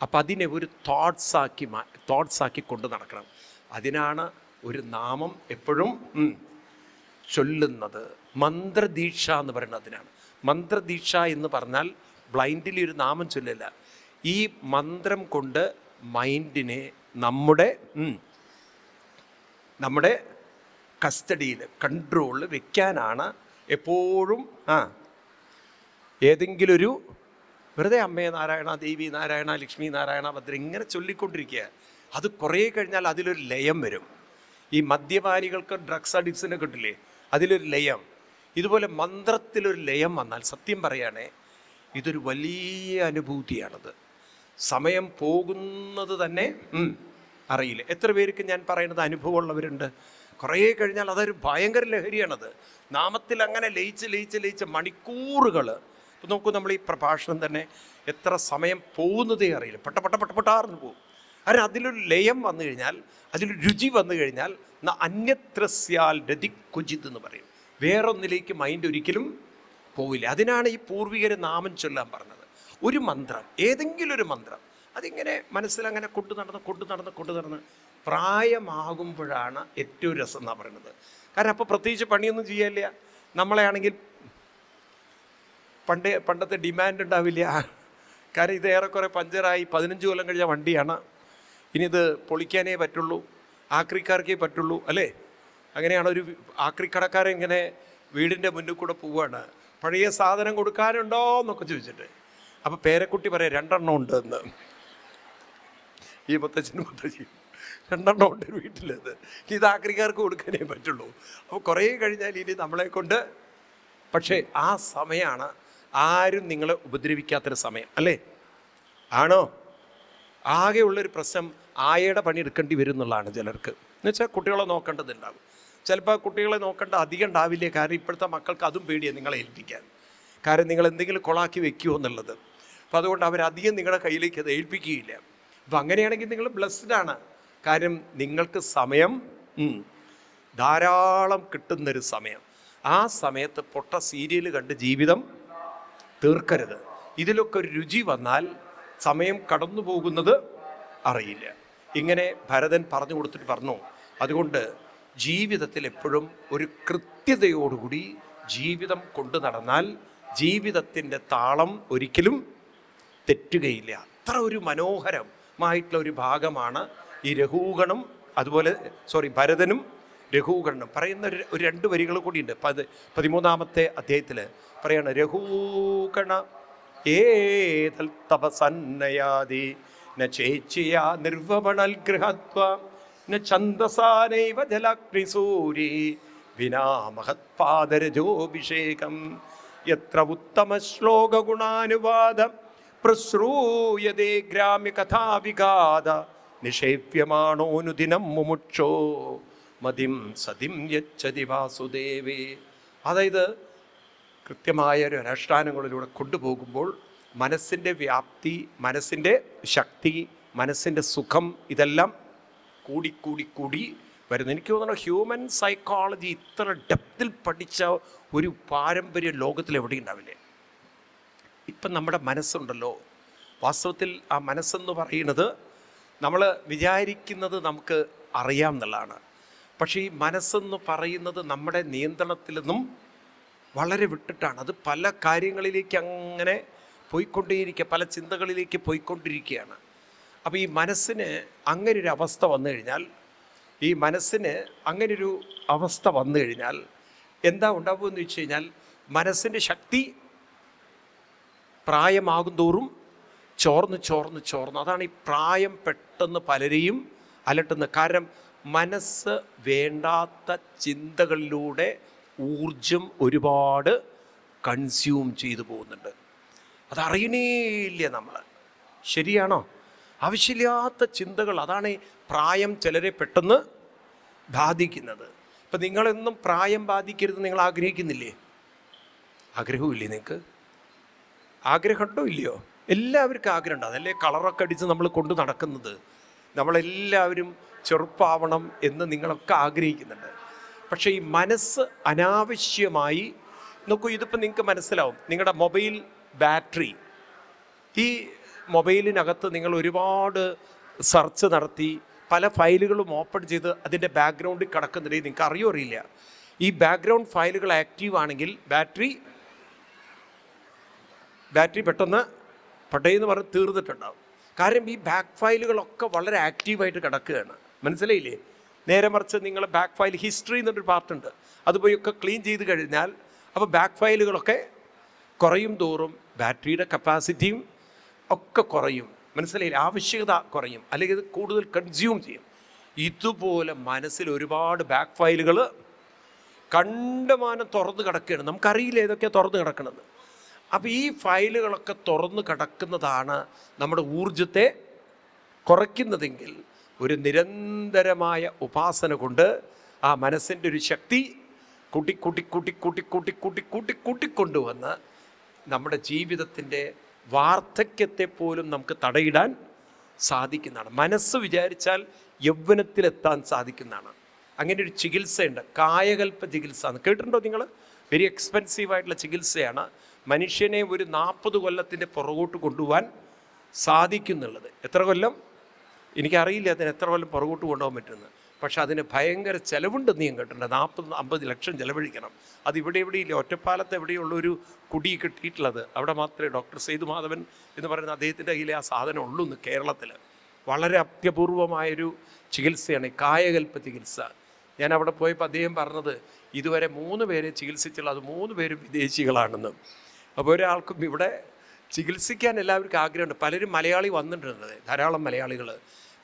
അപ്പം അതിനെ ഒരു തോട്ട്സാക്കി കൊണ്ട് നടക്കണം. അതിനാണ് ഒരു നാമം എപ്പോഴും ചൊല്ലുന്നത്. മന്ത്രദീക്ഷ എന്ന് പറയുന്നത് അതിനാണ്. മന്ത്രദീക്ഷ എന്ന് പറഞ്ഞാൽ ബ്ലൈൻഡിൽ ഒരു നാമം ചൊല്ലില്ല. ഈ മന്ത്രം കൊണ്ട് മൈൻഡിനെ നമ്മുടെ കസ്റ്റഡിയിൽ, കൺട്രോളിൽ വെക്കാനാണ് എപ്പോഴും. ഏതെങ്കിലും ഒരു വെറുതെ അമ്മേ നാരായണ, ദേവി നാരായണ, ലക്ഷ്മി നാരായണ, ഭദ്ര ഇങ്ങനെ ചൊല്ലിക്കൊണ്ടിരിക്കുക. അത് കുറേ കഴിഞ്ഞാൽ അതിലൊരു ലയം വരും. ഈ മദ്യപാനികൾക്ക്, ഡ്രഗ്സ് അഡിക്ട്സിനെ കിട്ടില്ലേ, അതിലൊരു ലയം. ഇതുപോലെ മന്ത്രത്തിലൊരു ലയം വന്നാൽ, സത്യം പറയുകയാണേ, ഇതൊരു വലിയ അനുഭൂതിയാണത്. സമയം പോകുന്നത് തന്നെ അറിയില്ല. എത്ര പേർക്ക് ഞാൻ പറയുന്നത് അനുഭവമുള്ളവരുണ്ട്? കുറേ കഴിഞ്ഞാൽ അതൊരു ഭയങ്കര ലഹരിയാണത്. നാമത്തിൽ അങ്ങനെ ലയിച്ച് മണിക്കൂറുകൾ ഇപ്പം നോക്കൂ, നമ്മൾ ഈ പ്രഭാഷണം തന്നെ എത്ര സമയം പോകുന്നതേ അറിയില്ല, പെട്ടാർന്ന് പോകും. കാരണം അതിലൊരു ലയം വന്നു കഴിഞ്ഞാൽ, അതിലൊരു രുചി വന്നു കഴിഞ്ഞാൽ അന്യത്രസ്യാൽ രതി കുജിത് എന്ന് പറയും. വേറൊന്നിലേക്ക് മൈൻഡ് ഒരിക്കലും പോവില്ല. അതിനാണ് ഈ പൂർവികർ നാമം ചൊല്ലാൻ പറഞ്ഞത്. ഒരു മന്ത്രം, ഏതെങ്കിലും ഒരു മന്ത്രം, അതിങ്ങനെ മനസ്സിലങ്ങനെ കൊണ്ടു നടന്ന് പ്രായമാകുമ്പോഴാണ് ഏറ്റവും രസം എന്നാണ് പറയുന്നത്. കാരണം അപ്പോൾ പ്രത്യേകിച്ച് പണിയൊന്നും ചെയ്യാനില്ല. നമ്മളെ ആണെങ്കിൽ പണ്ടത്തെ ഡിമാൻഡ് ഉണ്ടാവില്ല. കാരണം ഇത് ഏറെക്കുറെ പഞ്ചറായി 15 കൊല്ലം കഴിഞ്ഞ വണ്ടിയാണ്. ഇനി ഇത് പൊളിക്കാനേ പറ്റുള്ളൂ, ആക്രിക്കാർക്കേ പറ്റുള്ളൂ, അല്ലേ? അങ്ങനെയാണ് ഒരു ആക്രിക്കടക്കാരൻ ഇങ്ങനെ വീടിൻ്റെ മുന്നിൽ കൂടെ പോവുകയാണ്. പഴയ സാധനം കൊടുക്കാനുണ്ടോ എന്നൊക്കെ ചോദിച്ചിട്ട്. അപ്പോൾ പേരക്കുട്ടി പറയാം 2 എണ്ണം ഉണ്ട് എന്ന്. ഈ മുത്തച്ഛനും 2 എണ്ണം ഉണ്ട് വീട്ടിലത്. ഇത് ആക്രിക്കാർക്ക് കൊടുക്കാനേ പറ്റുള്ളൂ. അപ്പോൾ കുറേ കഴിഞ്ഞാൽ ഇനി നമ്മളെ കൊണ്ട്, പക്ഷേ ആ സമയമാണ് ആരും നിങ്ങളെ ഉപദ്രവിക്കാത്തൊരു സമയം, അല്ലേ? ആണോ? ആകെയുള്ളൊരു പ്രശ്നം ആയയുടെ പണി എടുക്കേണ്ടി വരും എന്നുള്ളതാണ് ചിലർക്ക്. എന്നുവെച്ചാൽ കുട്ടികളെ നോക്കേണ്ടതുണ്ടാവും. ചിലപ്പോൾ കുട്ടികളെ നോക്കേണ്ട അധികം ഉണ്ടാവില്ല. കാരണം ഇപ്പോഴത്തെ മക്കൾക്ക് അതും പേടിയാണ് നിങ്ങളെ ഏൽപ്പിക്കാൻ. കാരണം നിങ്ങൾ എന്തെങ്കിലും കൊളാക്കി വെക്കുമോ എന്നുള്ളത്. അപ്പോൾ അതുകൊണ്ട് അവരധികം നിങ്ങളുടെ കയ്യിലേക്ക് അത് ഏൽപ്പിക്കുകയില്ല. അപ്പോൾ അങ്ങനെയാണെങ്കിൽ നിങ്ങൾ ബ്ലെസ്ഡാണ്. കാര്യം നിങ്ങൾക്ക് സമയം ധാരാളം കിട്ടുന്നൊരു സമയം. ആ സമയത്ത് പൊട്ട സീരിയൽ കണ്ട് ജീവിതം തീർക്കരുത്. ഇതിലൊക്കെ ഒരു രുചി വന്നാൽ സമയം കടന്നു പോകുന്നത് അറിയില്ല. ഇങ്ങനെ ഭരതൻ പറഞ്ഞു കൊടുത്തിട്ട് പറഞ്ഞു, അതുകൊണ്ട് ജീവിതത്തിൽ എപ്പോഴും ഒരു കൃത്യതയോടുകൂടി ജീവിതം കൊണ്ടു നടന്നാൽ ജീവിതത്തിൻ്റെ താളം ഒരിക്കലും തെറ്റുകയില്ല. അത്ര ഒരു മനോഹരമായിട്ടുള്ള ഒരു ഭാഗമാണ് ഈ രഘൂഗണം, അതുപോലെ ഭരതനും രഘൂഗണനും പറയുന്ന ഒരു 2 വരികൾ കൂടിയുണ്ട്. 13-ാമത്തെ അധ്യായത്തിൽ പറയാണ്, രഘൂഗണ ഏതൽ തപസന്നയാതി ന ചേച്ചിയാ നിർവപണൽ ഗൃഹത്വ ന ഛന്ദസാനൈവ ജലാഗ്നിസൂരി വിനാ മഹത്പാദരജോഭിഷേകം യത്ര ഉത്തമ ശ്ലോകഗുണാനുവാദം പ്രശ്രൂയതേ ഗ്രാമ്യ കഥാവിഘാത നിഷേവ്യമാണോനുദിനം മുമുക്ഷോ മതിം സതിം യച്ഛതി വാസുദേവേ. അതായത് കൃത്യമായ ഒരു അനുഷ്ഠാനങ്ങളിലൂടെ കൊണ്ടുപോകുമ്പോൾ മനസ്സിൻ്റെ വ്യാപ്തി, മനസ്സിൻ്റെ ശക്തി, മനസ്സിൻ്റെ സുഖം ഇതെല്ലാം കൂടി വരുന്നു. എനിക്ക് തോന്നുന്നു ഹ്യൂമൻ സൈക്കോളജി ഇത്ര ഡെപ്തിൽ പഠിച്ച ഒരു പാരമ്പര്യം ലോകത്തിൽ എവിടെയും ഉണ്ടാവില്ലേ. ഇപ്പം നമ്മുടെ മനസ്സുണ്ടല്ലോ, വാസ്തവത്തിൽ ആ മനസ്സെന്ന് പറയുന്നത് നമ്മൾ വിചാരിക്കുന്നത് നമുക്ക് അറിയാം എന്നുള്ളതാണ്. പക്ഷേ ഈ മനസ്സെന്ന് പറയുന്നത് നമ്മുടെ നിയന്ത്രണത്തിൽ നിന്നും വളരെ വിട്ടിട്ടാണ്. അത് പല കാര്യങ്ങളിലേക്ക് അങ്ങനെ പോയിക്കൊണ്ടേയിരിക്കുക, പല ചിന്തകളിലേക്ക് പോയിക്കൊണ്ടിരിക്കുകയാണ്. അപ്പോൾ ഈ മനസ്സിന് അങ്ങനൊരു അവസ്ഥ വന്നു കഴിഞ്ഞാൽ, എന്താ ഉണ്ടാവുമെന്ന് വെച്ച് കഴിഞ്ഞാൽ, മനസ്സിൻ്റെ ശക്തി പ്രായമാകും തോറും ചോർന്ന് അതാണ് ഈ പ്രായം പെട്ടെന്ന് പലരെയും അലട്ടുന്നത്. കാരണം മനസ്സ് വേണ്ടാത്ത ചിന്തകളിലൂടെ ഊർജം ഒരുപാട് കൺസ്യൂം ചെയ്തു പോകുന്നുണ്ട്. അതറിയണേയില്ല നമ്മൾ. ശരിയാണോ? ആവശ്യമില്ലാത്ത ചിന്തകൾ, അതാണ് പ്രായം ചിലരെ പെട്ടെന്ന് ബാധിക്കുന്നത്. ഇപ്പം നിങ്ങളെന്നും പ്രായം ബാധിക്കരുത് നിങ്ങൾ ആഗ്രഹിക്കുന്നില്ലേ? ആഗ്രഹമില്ലേ നിങ്ങൾക്ക്? ആഗ്രഹമുണ്ടോ ഇല്ലയോ? എല്ലാവർക്കും ആഗ്രഹമുണ്ട്. അതല്ലേ കളറൊക്കെ അടിച്ച് നമ്മൾ കൊണ്ട് നടക്കുന്നത്. നമ്മളെല്ലാവരും ചെറുപ്പാവണം എന്ന് നിങ്ങളൊക്കെ ആഗ്രഹിക്കുന്നുണ്ട്. പക്ഷേ ഈ മനസ്സ് അനാവശ്യമായി നോക്കൂ. ഇതിപ്പോൾ നിങ്ങൾക്ക് മനസ്സിലാവും. നിങ്ങളുടെ മൊബൈൽ ബാറ്ററി, ഈ മൊബൈലിനകത്ത് നിങ്ങൾ ഒരുപാട് സെർച്ച് നടത്തി പല ഫയലുകളും ഓപ്പൺ ചെയ്ത് അതിൻ്റെ ബാക്ക്ഗ്രൗണ്ടിൽ കിടക്കുന്നുണ്ടെങ്കിൽ നിങ്ങൾക്ക് അറിയില്ല. ഈ ബാക്ക്ഗ്രൗണ്ട് ഫയലുകൾ ആക്റ്റീവ് ആണെങ്കിൽ ബാറ്ററി പെട്ടെന്ന് പട്ടയെന്ന് പറഞ്ഞ് തീർന്നിട്ടുണ്ടാവും. കാരണം ഈ ബാക്ക് ഫയലുകളൊക്കെ വളരെ ആക്റ്റീവായിട്ട് കിടക്കുകയാണ്. മനസ്സിലായില്ലേ? നേരെ മറിച്ച് നിങ്ങൾ ബാക്ക് ഫയൽ ഹിസ്റ്ററി എന്നൊരു പാർട്ടുണ്ട്, അതുപോയൊക്കെ ക്ലീൻ ചെയ്ത് കഴിഞ്ഞാൽ അപ്പോൾ ബാക്ക് ഫയലുകളൊക്കെ കുറയും തോറും ബാറ്ററിയുടെ കപ്പാസിറ്റിയും ഒക്കെ കുറയും. മനസ്സിലായില്ലേ? ആവശ്യകത കുറയും, അല്ലെങ്കിൽ ഇത് കൂടുതൽ കൺസ്യൂം ചെയ്യും. ഇതുപോലെ മനസ്സിൽ ഒരുപാട് ബാക്ക് ഫയലുകൾ കണ്ടമാനം തുറന്ന് കിടക്കുകയാണ്. നമുക്കറിയില്ല ഏതൊക്കെയാണ് തുറന്ന് കിടക്കണമെന്ന്. അപ്പോൾ ഈ ഫയലുകളൊക്കെ തുറന്ന് കിടക്കുന്നതാണ് നമ്മുടെ ഊർജത്തെ കുറയ്ക്കുന്നതെങ്കിൽ ഒരു നിരന്തരമായ ഉപാസന കൊണ്ട് ആ മനസ്സിൻ്റെ ഒരു ശക്തി കൂട്ടിക്കൊണ്ടുവന്ന് നമ്മുടെ ജീവിതത്തിൻ്റെ വാർദ്ധക്യത്തെ പോലും നമുക്ക് തടയിടാൻ സാധിക്കുന്നതാണ്. മനസ്സ് വിചാരിച്ചാൽ യൗവനത്തിലെത്താൻ സാധിക്കുന്നതാണ്. അങ്ങനെ ഒരു ചികിത്സയുണ്ട്, കായകൽപ്പ ചികിത്സ എന്ന് കേട്ടിട്ടുണ്ടോ നിങ്ങൾ? വെരി എക്സ്പെൻസീവായിട്ടുള്ള ചികിത്സയാണ്. മനുഷ്യനെ ഒരു 40 കൊല്ലത്തിൻ്റെ പുറകോട്ട് കൊണ്ടുപോകാൻ സാധിക്കുന്നുള്ളത്. എത്ര കൊല്ലം എനിക്കറിയില്ല, അതിന് എത്ര കൊല്ലം പുറകോട്ട് കൊണ്ടുപോകാൻ പറ്റുന്നത്. പക്ഷെ അതിന് ഭയങ്കര ചിലവുണ്ടെന്ന് ഞാൻ കേട്ടിട്ടുണ്ട്. 40-50 ലക്ഷം ചിലവഴിക്കണം. അതിവിടെ എവിടെയില്ല, ഒറ്റപ്പാലത്ത് എവിടെയുള്ളൊരു കുടി കിട്ടിയിട്ടുള്ളത്. അവിടെ മാത്രമേ ഡോക്ടർ സേതുമാധവൻ എന്ന് പറയുന്ന അദ്ദേഹത്തിൻ്റെ കയ്യിലെ ആ സാധനം ഉള്ളൂ എന്ന് കേരളത്തിൽ. വളരെ അത്യപൂർവമായൊരു ചികിത്സയാണ് ഈ കായകൽപ്പ ചികിത്സ. ഞാൻ അവിടെ പോയപ്പോൾ അദ്ദേഹം പറഞ്ഞത് ഇതുവരെ 3 പേരെ ചികിത്സിച്ചുള്ള അത് 3 പേരും വിദേശികളാണെന്ന്. അപ്പോൾ ഒരാൾക്കും ഇവിടെ ചികിത്സിക്കാൻ എല്ലാവർക്കും ആഗ്രഹമുണ്ട്. പലരും മലയാളി വന്നിട്ടുണ്ട്, ധാരാളം മലയാളികൾ.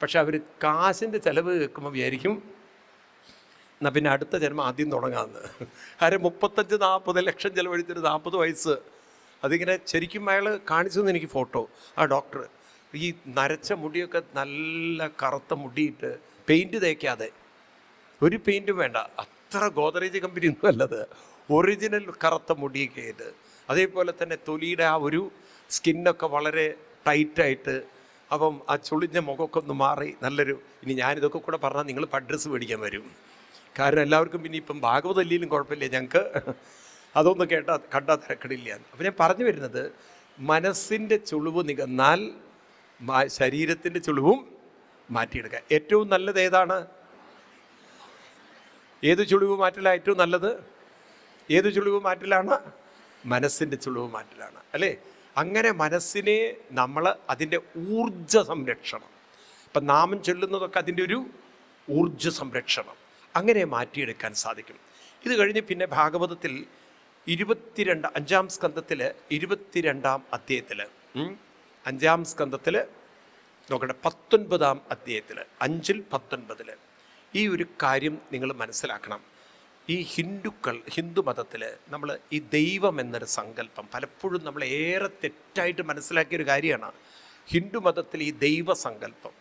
പക്ഷെ അവർ കാശിൻ്റെ ചിലവ് കേൾക്കുമ്പോൾ വിചാരിക്കും എന്നാൽ പിന്നെ അടുത്ത ജന്മം ആദ്യം തുടങ്ങാമെന്ന്. ആരെ 35-40 ലക്ഷം ചിലവഴിച്ചൊരു 40 വയസ്സ്. അതിങ്ങനെ ശരിക്കും അയാൾ കാണിച്ചു തന്നെ എനിക്ക് ഫോട്ടോ. ആ ഡോക്ടർ ഈ നരച്ച മുടിയൊക്കെ നല്ല കറുത്ത മുടിയിട്ട് പെയിൻറ്റ് തേക്കാതെ, ഒരു പെയിൻറ്റും വേണ്ട, അത്ര ഗോദ്രേജ് കമ്പനി ഒന്നും അല്ലത്, ഒറിജിനൽ കറുത്ത മുടിയൊക്കെ ആയിട്ട്. അതേപോലെ തന്നെ തൊലിയുടെ ആ ഒരു സ്കിന്നൊക്കെ വളരെ ടൈറ്റായിട്ട്. അപ്പം ആ ചുളിഞ്ഞ മുഖമൊക്കെ ഒന്ന് മാറി നല്ലൊരു, ഇനി ഞാനിതൊക്കെ കൂടെ പറഞ്ഞാൽ നിങ്ങൾ അഡ്രസ്സ് മേടിക്കാൻ വരും. കാരണം എല്ലാവർക്കും പിന്നെ ഇപ്പം ഭാഗവതല്ലിയിലും കുഴപ്പമില്ല, ഞങ്ങൾക്ക് അതൊന്നും കണ്ടാൽ തിരക്കടില്ല. അപ്പം ഞാൻ പറഞ്ഞു വരുന്നത്, മനസ്സിൻ്റെ ചുളിവ് നികന്നാൽ ശരീരത്തിൻ്റെ ചുളിവും മാറ്റിയെടുക്കുക. ഏറ്റവും നല്ലത് ഏതാണ്? ഏത് ചുളിവ് മാറ്റലാണ് ഏറ്റവും നല്ലത്? ഏത് ചുളിവ് മാറ്റലാണ്? മനസ്സിൻ്റെ ചുളിവ് മാറ്റലാണ്, അല്ലേ? അങ്ങനെ മനസ്സിനെ നമ്മൾ അതിൻ്റെ ഊർജ സംരക്ഷണം, ഇപ്പം നാമം ചൊല്ലുന്നതൊക്കെ അതിൻ്റെ ഒരു ഊർജ സംരക്ഷണം, അങ്ങനെ മാറ്റിയെടുക്കാൻ സാധിക്കും. ഇത് കഴിഞ്ഞ് പിന്നെ ഭാഗവതത്തിൽ 5-ാം സ്കന്ധത്തിൽ 22-ാം അധ്യായത്തിൽ 5-ാം സ്കന്ധത്തിൽ നോക്കട്ടെ, 19-ാം അധ്യായത്തിൽ 5-19 ഈ ഒരു കാര്യം നിങ്ങൾ മനസ്സിലാക്കണം. ഈ ഹിന്ദു മതത്തിൽ നമ്മൾ ഈ ദൈവം എന്നൊരു സങ്കല്പം പലപ്പോഴും നമ്മൾ ഏറെ തെറ്റായിട്ട് മനസ്സിലാക്കിയൊരു കാര്യമാണ്. ഹിന്ദു മതത്തിൽ ഈ ദൈവസങ്കല്പം,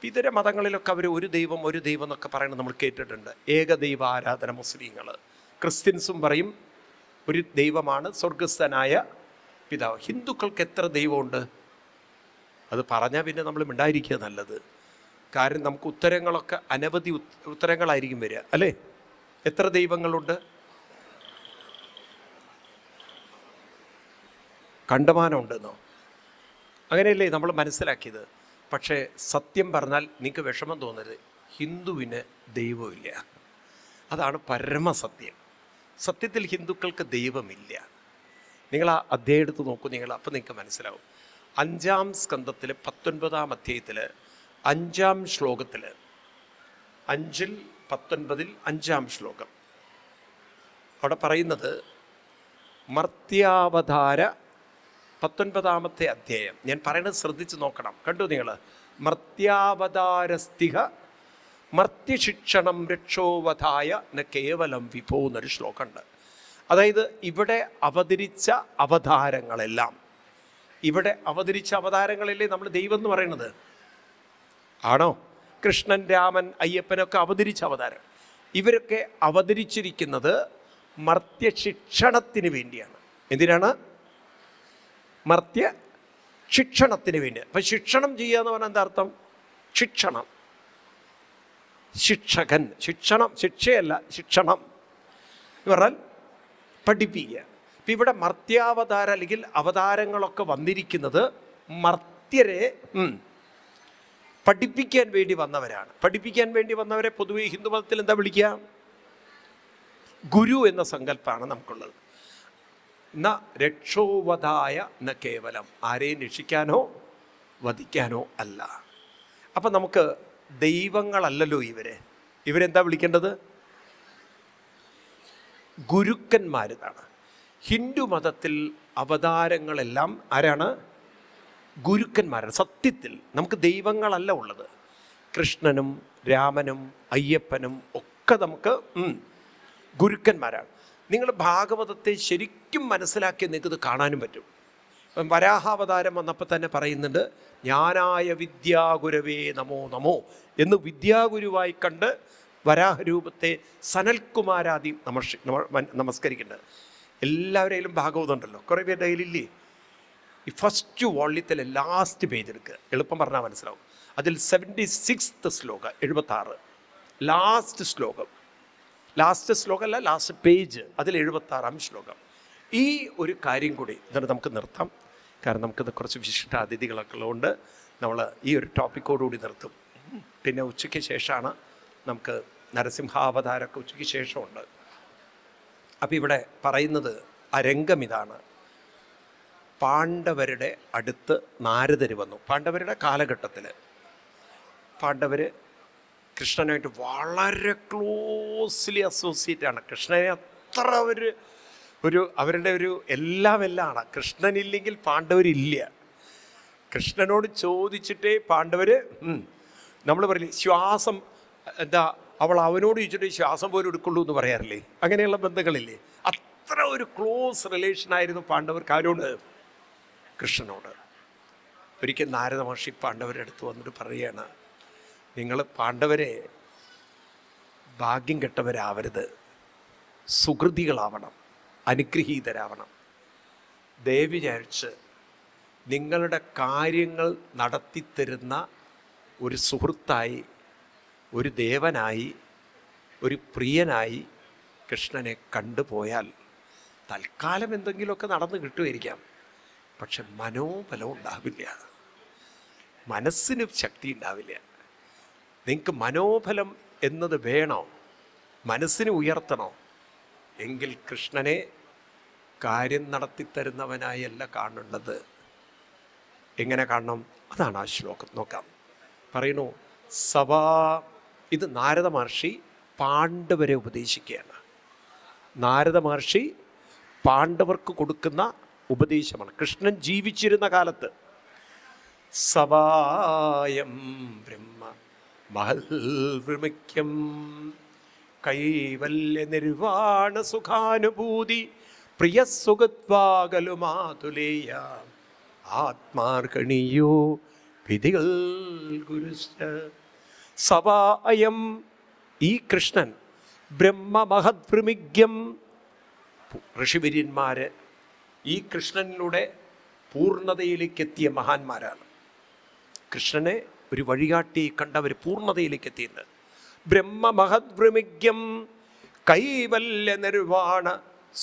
ഇതര മതങ്ങളിലൊക്കെ അവർ ഒരു ദൈവം എന്നൊക്കെ പറയുന്നത് നമ്മൾ കേട്ടിട്ടുണ്ട്. ഏകദൈവ ആരാധന മുസ്ലിങ്ങൾ, ക്രിസ്ത്യൻസും പറയും ഒരു ദൈവമാണ് സ്വർഗസ്ഥനായ പിതാവ്. ഹിന്ദുക്കൾക്ക് എത്ര ദൈവമുണ്ട്? അത് പറഞ്ഞാൽ പിന്നെ നമ്മൾ മിണ്ടായിരിക്കുക നല്ലത്. കാരണം നമുക്ക് ഉത്തരങ്ങളൊക്കെ അനവധി ഉത്തരങ്ങളായിരിക്കും വരിക, അല്ലേ? എത്ര ദൈവങ്ങളുണ്ട്? കണ്ടമാനമുണ്ടെന്നോ? അങ്ങനെയല്ലേ നമ്മൾ മനസ്സിലാക്കിയത്. പക്ഷേ സത്യം പറഞ്ഞാൽ നിങ്ങൾക്ക് വിഷമം തോന്നരുത്, ഹിന്ദുവിന് ദൈവമില്ല. അതാണ് പരമസത്യം. സത്യത്തിൽ ഹിന്ദുക്കൾക്ക് ദൈവമില്ല. നിങ്ങൾ ആ അധ്യായം എടുത്ത് നോക്കൂ, അപ്പോൾ നിങ്ങൾക്ക് മനസ്സിലാവും. 5-ാം സ്കന്ധത്തിൽ 19-ാം അധ്യായത്തിൽ 5-ാം ശ്ലോകത്തിൽ 5-19 5-ാം ശ്ലോകം അവിടെ പറയുന്നത് മർത്യാവതാര 19-ാമത്തെ അധ്യായം. ഞാൻ പറയുന്നത് ശ്രദ്ധിച്ച് നോക്കണം, കണ്ടു നിങ്ങൾ. മർത്യാവതാരസ്തിഹ മർത്യശിക്ഷണം രക്ഷോവധായ ന കേവലം വിഭോ എന്നൊരു ശ്ലോകമുണ്ട്. അതായത് ഇവിടെ അവതരിച്ച അവതാരങ്ങളെല്ലാം, നമ്മൾ ദൈവം എന്ന് പറയുന്നത് ആണോ? കൃഷ്ണൻ, രാമൻ, അയ്യപ്പനൊക്കെ അവതരിച്ച അവതാരം. ഇവരൊക്കെ അവതരിച്ചിരിക്കുന്നത് മർത്യശിക്ഷണത്തിന് വേണ്ടിയാണ്. എന്തിനാണ്? മർത്യ ശിക്ഷണത്തിന് വേണ്ടി. അപ്പം ശിക്ഷണം ചെയ്യുക എന്ന് പറഞ്ഞാൽ എന്താ അർത്ഥം? ശിക്ഷണം, ശിക്ഷകൻ, ശിക്ഷണം, ശിക്ഷയല്ല ശിക്ഷണം എന്ന് പറഞ്ഞാൽ പഠിപ്പിക്കുക. ഇപ്പം ഇവിടെ മർത്യാവതാര അല്ലെങ്കിൽ അവതാരങ്ങളൊക്കെ വന്നിരിക്കുന്നത് മർത്യരെ പഠിപ്പിക്കാൻ വേണ്ടി വന്നവരാണ്. പഠിപ്പിക്കാൻ വേണ്ടി വന്നവരെ പൊതുവെ ഹിന്ദുമതത്തിൽ എന്താ വിളിക്കുക? ഗുരു എന്ന സങ്കല്പമാണ് നമുക്കുള്ളത്. ന രക്ഷോവധായ ന കേവലം, ആരെയും രക്ഷിക്കാനോ വധിക്കാനോ അല്ല. അപ്പം നമുക്ക് ദൈവങ്ങളല്ലല്ലോ ഇവരെന്താ വിളിക്കേണ്ടത്? ഗുരുക്കന്മാരെന്നാണ്. ഹിന്ദു മതത്തിൽ അവതാരങ്ങളെല്ലാം ആരാണ്? ഗുരുക്കന്മാരാണ്. സത്യത്തിൽ നമുക്ക് ദൈവങ്ങളല്ല ഉള്ളത്. കൃഷ്ണനും രാമനും അയ്യപ്പനും ഒക്കെ നമുക്ക് ഗുരുക്കന്മാരാണ്. നിങ്ങൾ ഭാഗവതത്തെ ശരിക്കും മനസ്സിലാക്കി നിങ്ങൾക്കിത് കാണാനും പറ്റും. വരാഹാവതാരം വന്നപ്പോൾ തന്നെ പറയുന്നുണ്ട്, ജ്ഞാനായ വിദ്യാഗുരവേ നമോ നമോ എന്ന് വിദ്യാഗുരുവായി കണ്ട് വരാഹരൂപത്തെ സനൽകുമാരാദി നമസ്കരിക്കുന്നുണ്ട്. എല്ലാവരെയും ഭാഗവതം ഉണ്ടല്ലോ, കുറേ പേരുടെ കയ്യിലില്ലേ? ഈ ഫസ്റ്റ് വോള്യത്തിലെ ലാസ്റ്റ് പേജ് എടുക്കുക, എളുപ്പം പറഞ്ഞാൽ മനസ്സിലാവും. അതിൽ 76th ശ്ലോകം, 76, ലാസ്റ്റ് ശ്ലോകം, ലാസ്റ്റ് ശ്ലോകമല്ല, ലാസ്റ്റ് പേജ്, അതിൽ 76ാം ശ്ലോകം. ഈ ഒരു കാര്യം കൂടി എന്നിട്ട് നമുക്ക് നിർത്താം. കാരണം നമുക്കിത് കുറച്ച് വിശിഷ്ട അതിഥികളൊക്കെ ഉള്ളതുകൊണ്ട് നമ്മൾ ഈ ഒരു ടോപ്പിക്കോടുകൂടി നിർത്തും. പിന്നെ ഉച്ചയ്ക്ക് ശേഷമാണ് നമുക്ക് നരസിംഹാവതാരമൊക്കെ ഉച്ചയ്ക്ക് ശേഷമുണ്ട്. അപ്പോൾ ഇവിടെ പറയുന്നത് ആ രംഗം ഇതാണ്. പാണ്ഡവരുടെ അടുത്ത് നാരദർ വന്നു. പാണ്ഡവരുടെ കാലഘട്ടത്തിൽ പാണ്ഡവർ കൃഷ്ണനായിട്ട് വളരെ ക്ലോസ്ലി അസോസിയേറ്റാണ്. കൃഷ്ണനെ അത്ര അവരുടെ ഒരു എല്ലാമാണ്. കൃഷ്ണനില്ലെങ്കിൽ പാണ്ഡവരില്ല. കൃഷ്ണനോട് ചോദിച്ചിട്ടേ പാണ്ഡവർ, നമ്മൾ പറയില്ലേ ശ്വാസം, എന്താ അവൾ അവനോട് ചോദിച്ചിട്ട് ശ്വാസം പോലും എടുക്കുള്ളൂ എന്ന് പറയാറില്ലേ? അങ്ങനെയുള്ള ബന്ധങ്ങളില്ലേ? അത്ര ഒരു ക്ലോസ് റിലേഷനായിരുന്നു പാണ്ഡവർക്ക്. ആരോട്? കൃഷ്ണനോട്. ഒരിക്കൽ നാരദ മഹർഷി പാണ്ഡവരുടെ അടുത്ത് വന്നിട്ട് പറയുകയാണ്, നിങ്ങൾ പാണ്ഡവരെ ഭാഗ്യം കെട്ടവരാവരുത്, സുഹൃതികളാവണം, അനുഗ്രഹീതരാവണം. ദയവ് വിചാരിച്ച് നിങ്ങളുടെ കാര്യങ്ങൾ നടത്തിത്തരുന്ന ഒരു സുഹൃത്തായി, ഒരു ദേവനായി, ഒരു പ്രിയനായി കൃഷ്ണനെ കണ്ടുപോയാൽ തൽക്കാലം എന്തെങ്കിലുമൊക്കെ നടന്നു കിട്ടുമായിരിക്കാം, പക്ഷെ മനോബലം ഉണ്ടാവില്ല, മനസ്സിന് ശക്തി ഉണ്ടാവില്ല. നിങ്ങൾക്ക് മനോബലം എന്നത് വേണോ, മനസ്സിനെ ഉയർത്തണോ എങ്കിൽ കൃഷ്ണനെ കാര്യം നടത്തിത്തരുന്നവനായല്ല കാണേണ്ടത്. എങ്ങനെ കാണണം? അതാണ് ആ ശ്ലോകം. നോക്കാം. പറയുന്നു, ഇത് നാരദ മഹർഷി പാണ്ഡവരെ ഉപദേശിക്കുകയാണ്. നാരദ മഹർഷി പാണ്ഡവർക്ക് കൊടുക്കുന്ന ഉപദേശമാണ്. കൃഷ്ണൻ ജീവിച്ചിരുന്ന കാലത്ത് സവായം ബ്രഹ്മ മഹൽവൃമിക്യം കൈവല്യ നിർവാണ സുഖാനുഭൂതി പ്രിയ സുഖത്വാകലു മാതുലേയ ആത്മാർക്കണീയോ വിധികൾ ഗുരുശ്ച. സവായം, ഈ കൃഷ്ണൻ, ബ്രഹ്മമഹദ്ഭൃമിഗ്യം, ഋഷിവര്യന്മാര് ഈ കൃഷ്ണനിലൂടെ പൂർണ്ണതയിലേക്ക് എത്തിയ മഹാന്മാരാണ്. കൃഷ്ണനെ ഒരു വഴികാട്ടി കണ്ടവർ പൂർണ്ണതയിലേക്ക് എത്തിയത്. ബ്രഹ്മമഹദ്ഭൃമിഗ്യം കൈവല്യ നിർവാണ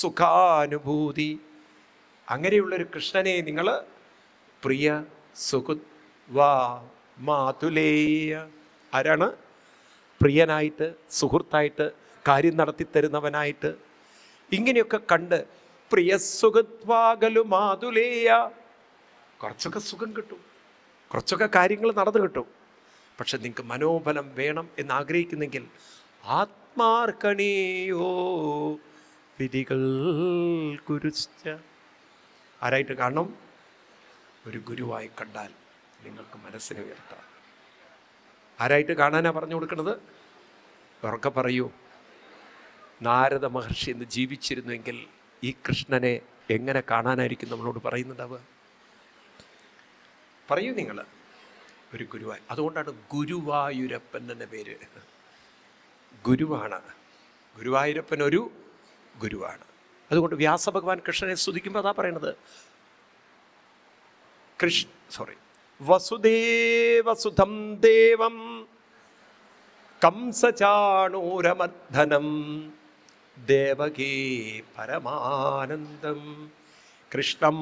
സുഖാനുഭൂതി. അങ്ങനെയുള്ളൊരു കൃഷ്ണനെ നിങ്ങൾ പ്രിയ സുഹൃത് വാ മാതുലേയ, ആരാണ്? പ്രിയനായിട്ട്, സുഹൃത്തായിട്ട്, കാര്യം നടത്തിത്തരുന്നവനായിട്ട് ഇങ്ങനെയൊക്കെ കണ്ട് പ്രിയ സുഖത്വാകലു മാതുലേയ, കുറച്ചൊക്കെ സുഖം കിട്ടും, കുറച്ചൊക്കെ കാര്യങ്ങൾ നടന്നു കിട്ടും. പക്ഷെ നിങ്ങൾക്ക് മനോബലം വേണം എന്നാഗ്രഹിക്കുന്നെങ്കിൽ ആത്മാർക്കണീയോ വിധികൾ കുരുശ്ച. ആരായിട്ട് കാണണം? ഒരു ഗുരുവായി കണ്ടാൽ നിങ്ങൾക്ക് മനസ്സിനെ ഉയർത്താം. ആരായിട്ട് കാണാനാണ് പറഞ്ഞു കൊടുക്കുന്നത്? ഉറക്കെ പറയൂ. നാരദ മഹർഷി എന്ന് ജീവിച്ചിരുന്നുവെങ്കിൽ ഈ കൃഷ്ണനെ എങ്ങനെ കാണാനായിരിക്കും നമ്മളോട് പറയുന്നുണ്ടാവുക? പറയൂ നിങ്ങൾ. ഒരു ഗുരുവായി. അതുകൊണ്ടാണ് ഗുരുവായൂരപ്പൻ എന്ന പേര്. ഗുരുവാണ്. ഗുരുവായൂരപ്പൻ ഒരു ഗുരുവാണ്. അതുകൊണ്ട് വ്യാസഭഗവാൻ കൃഷ്ണനെ സ്തുതിക്കുമ്പോൾ അതാ പറയണത്. വസുദേവസുതം ദേവം കംസചാണൂരമർദ്ദനം ദേവകീ പരമാനന്ദം കൃഷ്ണം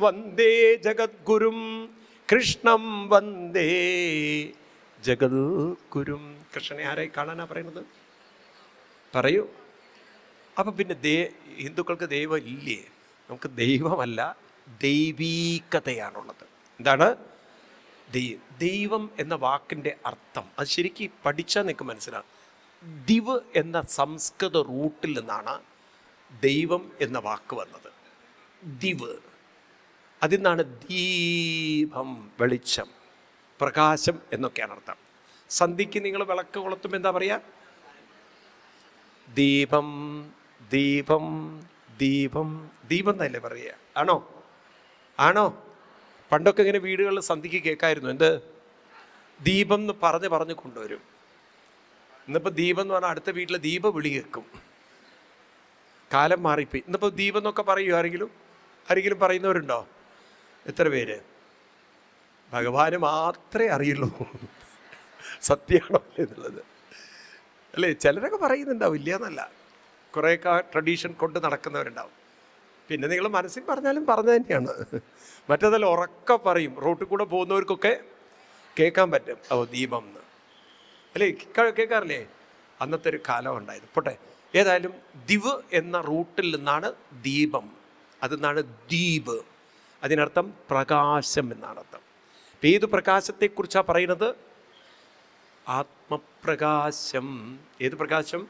വന്ദേ ജഗദ്ഗുരും, കൃഷ്ണം വന്ദേ ജഗദ്ഗുരും. കൃഷ്ണനെ ആരായി കാണാനാ പറയുന്നത്? പറയൂ. അപ്പം പിന്നെ ഹിന്ദുക്കൾക്ക് ദൈവം ഇല്ലേ? നമുക്ക് ദൈവമല്ല, ദൈവീകതയാണുള്ളത്. എന്താണ് ദൈവം എന്ന വാക്കിൻ്റെ അർത്ഥം? അത് ശരിക്കും പഠിച്ചാൽ നിങ്ങൾക്ക് മനസ്സിലാകും. ദിവ് എന്ന സംസ്കൃത റൂട്ടിൽ നിന്നാണ് ദൈവം എന്ന വാക്ക് വന്നത്. ദിവ്, അതിൽ നിന്നാണ് ദീപം, വെളിച്ചം, പ്രകാശം എന്നൊക്കെയാണ് അർത്ഥം. സന്ധ്യയ്ക്ക് നിങ്ങൾ വിളക്ക് കൊളുത്തുമ്പോൾ എന്താ പറയുക? ദീപം ദീപം ദീപം ദീപം എന്നല്ലേ പറയുക? ആണോ? പണ്ടൊക്കെ ഇങ്ങനെ വീടുകളിൽ സന്ധ്യയ്ക്ക് കേൾക്കായിരുന്നു. എന്ത്? ദീപം എന്ന് പറഞ്ഞ് കൊണ്ടുവരും. ഇന്നിപ്പോൾ ദീപം എന്ന് പറഞ്ഞാൽ അടുത്ത വീട്ടിലെ ദീപ വിളി കേൾക്കും. കാലം മാറിപ്പോയി. ഇന്നിപ്പോൾ ദീപം എന്നൊക്കെ പറയൂ ആരെങ്കിലും പറയുന്നവരുണ്ടോ? എത്ര പേര്? ഭഗവാന് മാത്രമേ അറിയുള്ളൂ സത്യമാണോ എന്നുള്ളത്, അല്ലേ? ചിലരൊക്കെ പറയുന്നുണ്ടാവും, ഇല്ല എന്നല്ല, കുറേയൊക്കെ ട്രഡീഷൻ കൊണ്ട് നടക്കുന്നവരുണ്ടാവും. പിന്നെ നിങ്ങൾ മനസ്സിൽ പറഞ്ഞാലും പറഞ്ഞു തന്നെയാണ്. മറ്റേതല്ല ഉറക്കെ പറയും, റോട്ടിൽ കൂടെ പോകുന്നവർക്കൊക്കെ കേൾക്കാൻ പറ്റും, ഓ ദീപം എന്ന്, അല്ലേ? കേൾക്കാറില്ലേ? അന്നത്തെ ഒരു കാലം ഉണ്ടായിരുന്നു. പോട്ടെ, ഏതായാലും ദിവ് എന്ന റൂട്ടിൽ നിന്നാണ് ദീപം, അതെന്നാണ് ദ്വീപ്, അതിനർത്ഥം പ്രകാശം എന്നാണ് അർത്ഥം. അപ്പം ഏത് പ്രകാശത്തെക്കുറിച്ചാണ് പറയുന്നത്? ആത്മപ്രകാശം. ഏത് പ്രകാശം?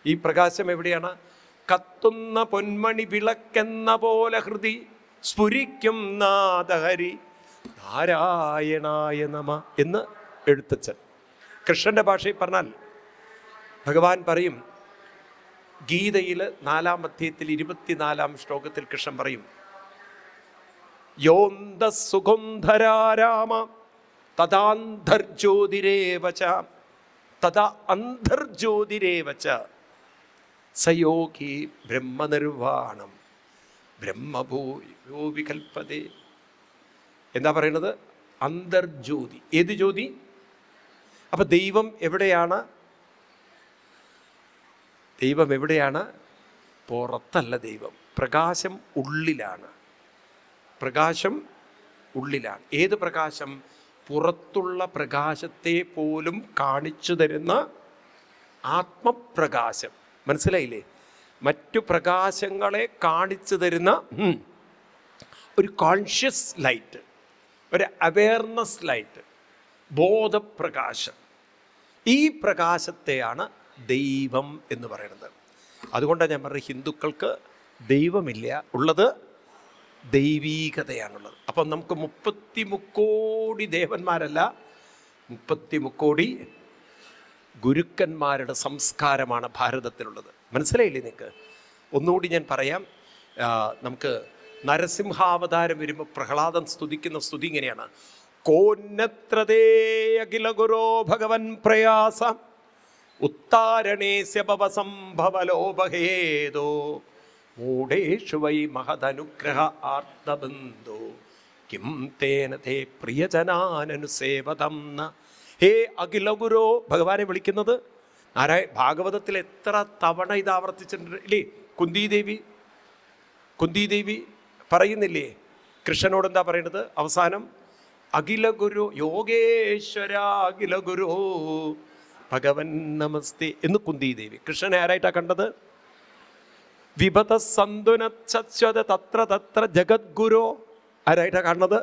ഈ പ്രകാശം എവിടെയാണ്? കത്തുന്ന പൊന്മണി വിളക്കെന്ന പോലെ ഹൃദി സ്ഫുരിക്കും നാദഹരി നാരായണായ നമ എന്ന് എഴുത്തച്ഛൻ. കൃഷ്ണൻ്റെ ഭാഷയിൽ പറഞ്ഞാൽ ഭഗവാൻ പറയും, ഗീതയിൽ 4-ാം അധ്യായത്തിൽ 24-ാം ശ്ലോകത്തിൽ കൃഷ്ണൻ പറയും, യോന്ത സുഗന്ധരാരാമ തദാന്തർജ്യോതിരേവച തഥാ അന്തർജ്യോതിരേവച സയോഗി ബ്രഹ്മനിർവാണം ബ്രഹ്മഭൂയോ വികൽപ്പതേ. എന്താ പറയണത്? അന്തർജ്യോതി. ഏത് ജ്യോതി? അപ്പം ദൈവം എവിടെയാണ്? ദൈവം എവിടെയാണ്? പുറത്തല്ല ദൈവം. പ്രകാശം ഉള്ളിലാണ്. പ്രകാശം ഉള്ളിലാണ്. ഏത് പ്രകാശം? പുറത്തുള്ള പ്രകാശത്തെ പോലും കാണിച്ചു തരുന്ന ആത്മപ്രകാശം. മനസ്സിലായില്ലേ? മറ്റു പ്രകാശങ്ങളെ കാണിച്ചു തരുന്ന ഒരു കോൺഷ്യസ് ലൈറ്റ്, ഒരു അവെയർനെസ് ലൈറ്റ്, ബോധപ്രകാശം. ഈ പ്രകാശത്തെയാണ് ദൈവം എന്ന് പറയുന്നത്. അതുകൊണ്ടാണ് ഞാൻ പറഞ്ഞത്, ഹിന്ദുക്കൾക്ക് ദൈവമില്ല, ഉള്ളത് ദൈവീകതയാണുള്ളത്. അപ്പം നമുക്ക് 33 കോടി ദേവന്മാരല്ല, 33 കോടി ഗുരുക്കന്മാരുടെ സംസ്കാരമാണ് ഭാരതത്തിലുള്ളത്. മനസ്സിലായില്ലേ നിങ്ങൾക്ക്? ഒന്നുകൂടി ഞാൻ പറയാം. നമുക്ക് നരസിംഹാവതാരം വരുമ്പോൾ പ്രഹ്ലാദൻ സ്തുതിക്കുന്ന സ്തുതി ഇങ്ങനെയാണ്: കോന്നത്രതേ അഖില ഗുരോ ഭഗവൻ പ്രയാസ ഉത്താരണേസ്യ ഭവസംഭവലോപഹേതോ മൂഢേഷു വൈ മഹദനുഗ്രഹ ആർത്തബന്ധോ കിം തേന തേ പ്രിയജനാനനുസേവതം ന. ഹേ അഖില ഗുരോ, ഭഗവാനെ വിളിക്കുന്നത് ഭാഗവതത്തിൽ എത്ര തവണ ഇത് ആവർത്തിച്ചിട്ടുണ്ട് ഇല്ലേ? കുന്തിദേവി പറയുന്നില്ലേ കൃഷ്ണനോട്? എന്താ പറയുന്നത് അവസാനം? അഖില ഗുരു യോഗേശ്വര അഖില ഗുരു ഭഗവൻ നമസ്തേ എന്ന് കുന്തിദേവി. കൃഷ്ണനെ ആരായിട്ടാണ് കണ്ടത്? വിപത സന്തുനശ്വത തത്ര തത്ര ജഗദ്ഗുരു ആരായിട്ടാണ് കാണുന്നത്?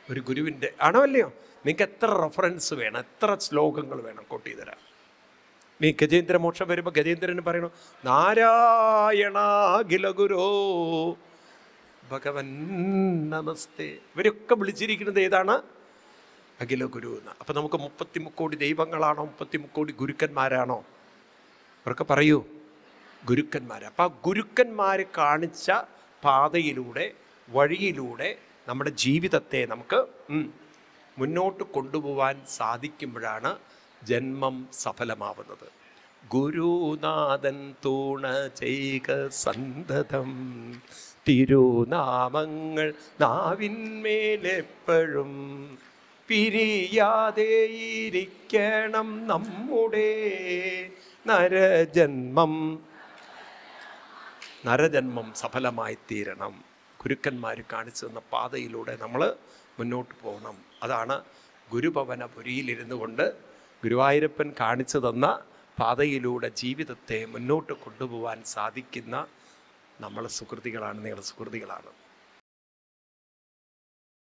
ഒരു ഗുരുവിൻ്റെ ആണോ അല്ലയോ? നിങ്ങൾക്ക് എത്ര റെഫറൻസ് വേണം, എത്ര ശ്ലോകങ്ങൾ വേണം കോട്ട് ചെയ്ത് തരാം. നീ ഗജേന്ദ്രമോക്ഷം വരുമ്പോൾ ഗജേന്ദ്രന് പറയണു, നാരായണ അഖില ഗുരു ഭഗവൻ നമസ്തേ. ഇവരൊക്കെ വിളിച്ചിരിക്കുന്നത് ഏതാണ്? അഖില ഗുരു എന്ന്. അപ്പം നമുക്ക് 33 കോടി ദൈവങ്ങളാണോ, 33 കോടി ഗുരുക്കന്മാരാണോ? അവരൊക്കെ പറയൂ, ഗുരുക്കന്മാർ. അപ്പം ആ ഗുരുക്കന്മാർ കാണിച്ച പാതയിലൂടെ, വഴിയിലൂടെ നമ്മുടെ ജീവിതത്തെ നമുക്ക് മുന്നോട്ട് കൊണ്ടുപോകാൻ സാധിക്കുമ്പോഴാണ് ജന്മം സഫലമാവുന്നത്. ഗുരുനാഥൻ തൂണ ചെയ്ക സന്തതം, തിരുനാമങ്ങൾ നാവിന്മേലെപ്പോഴും പിരിയാതെയിരിക്കണം നമ്മുടെ നരജന്മം സഫലമായി തീരണം. ഗുരുക്കന്മാർ കാണിച്ചു തന്ന പാതയിലൂടെ നമ്മൾ മുന്നോട്ട് പോകണം. അതാണ് ഗുരുഭവനപുരിയിലിരുന്നു കൊണ്ട് ഗുരുവായൂരപ്പൻ കാണിച്ചു തന്ന പാതയിലൂടെ ജീവിതത്തെ മുന്നോട്ട് കൊണ്ടുപോകാൻ സാധിക്കുന്ന നമ്മൾ സുഹൃത്തികളാണ്, നിങ്ങളുടെ സുഹൃത്തികളാണ്.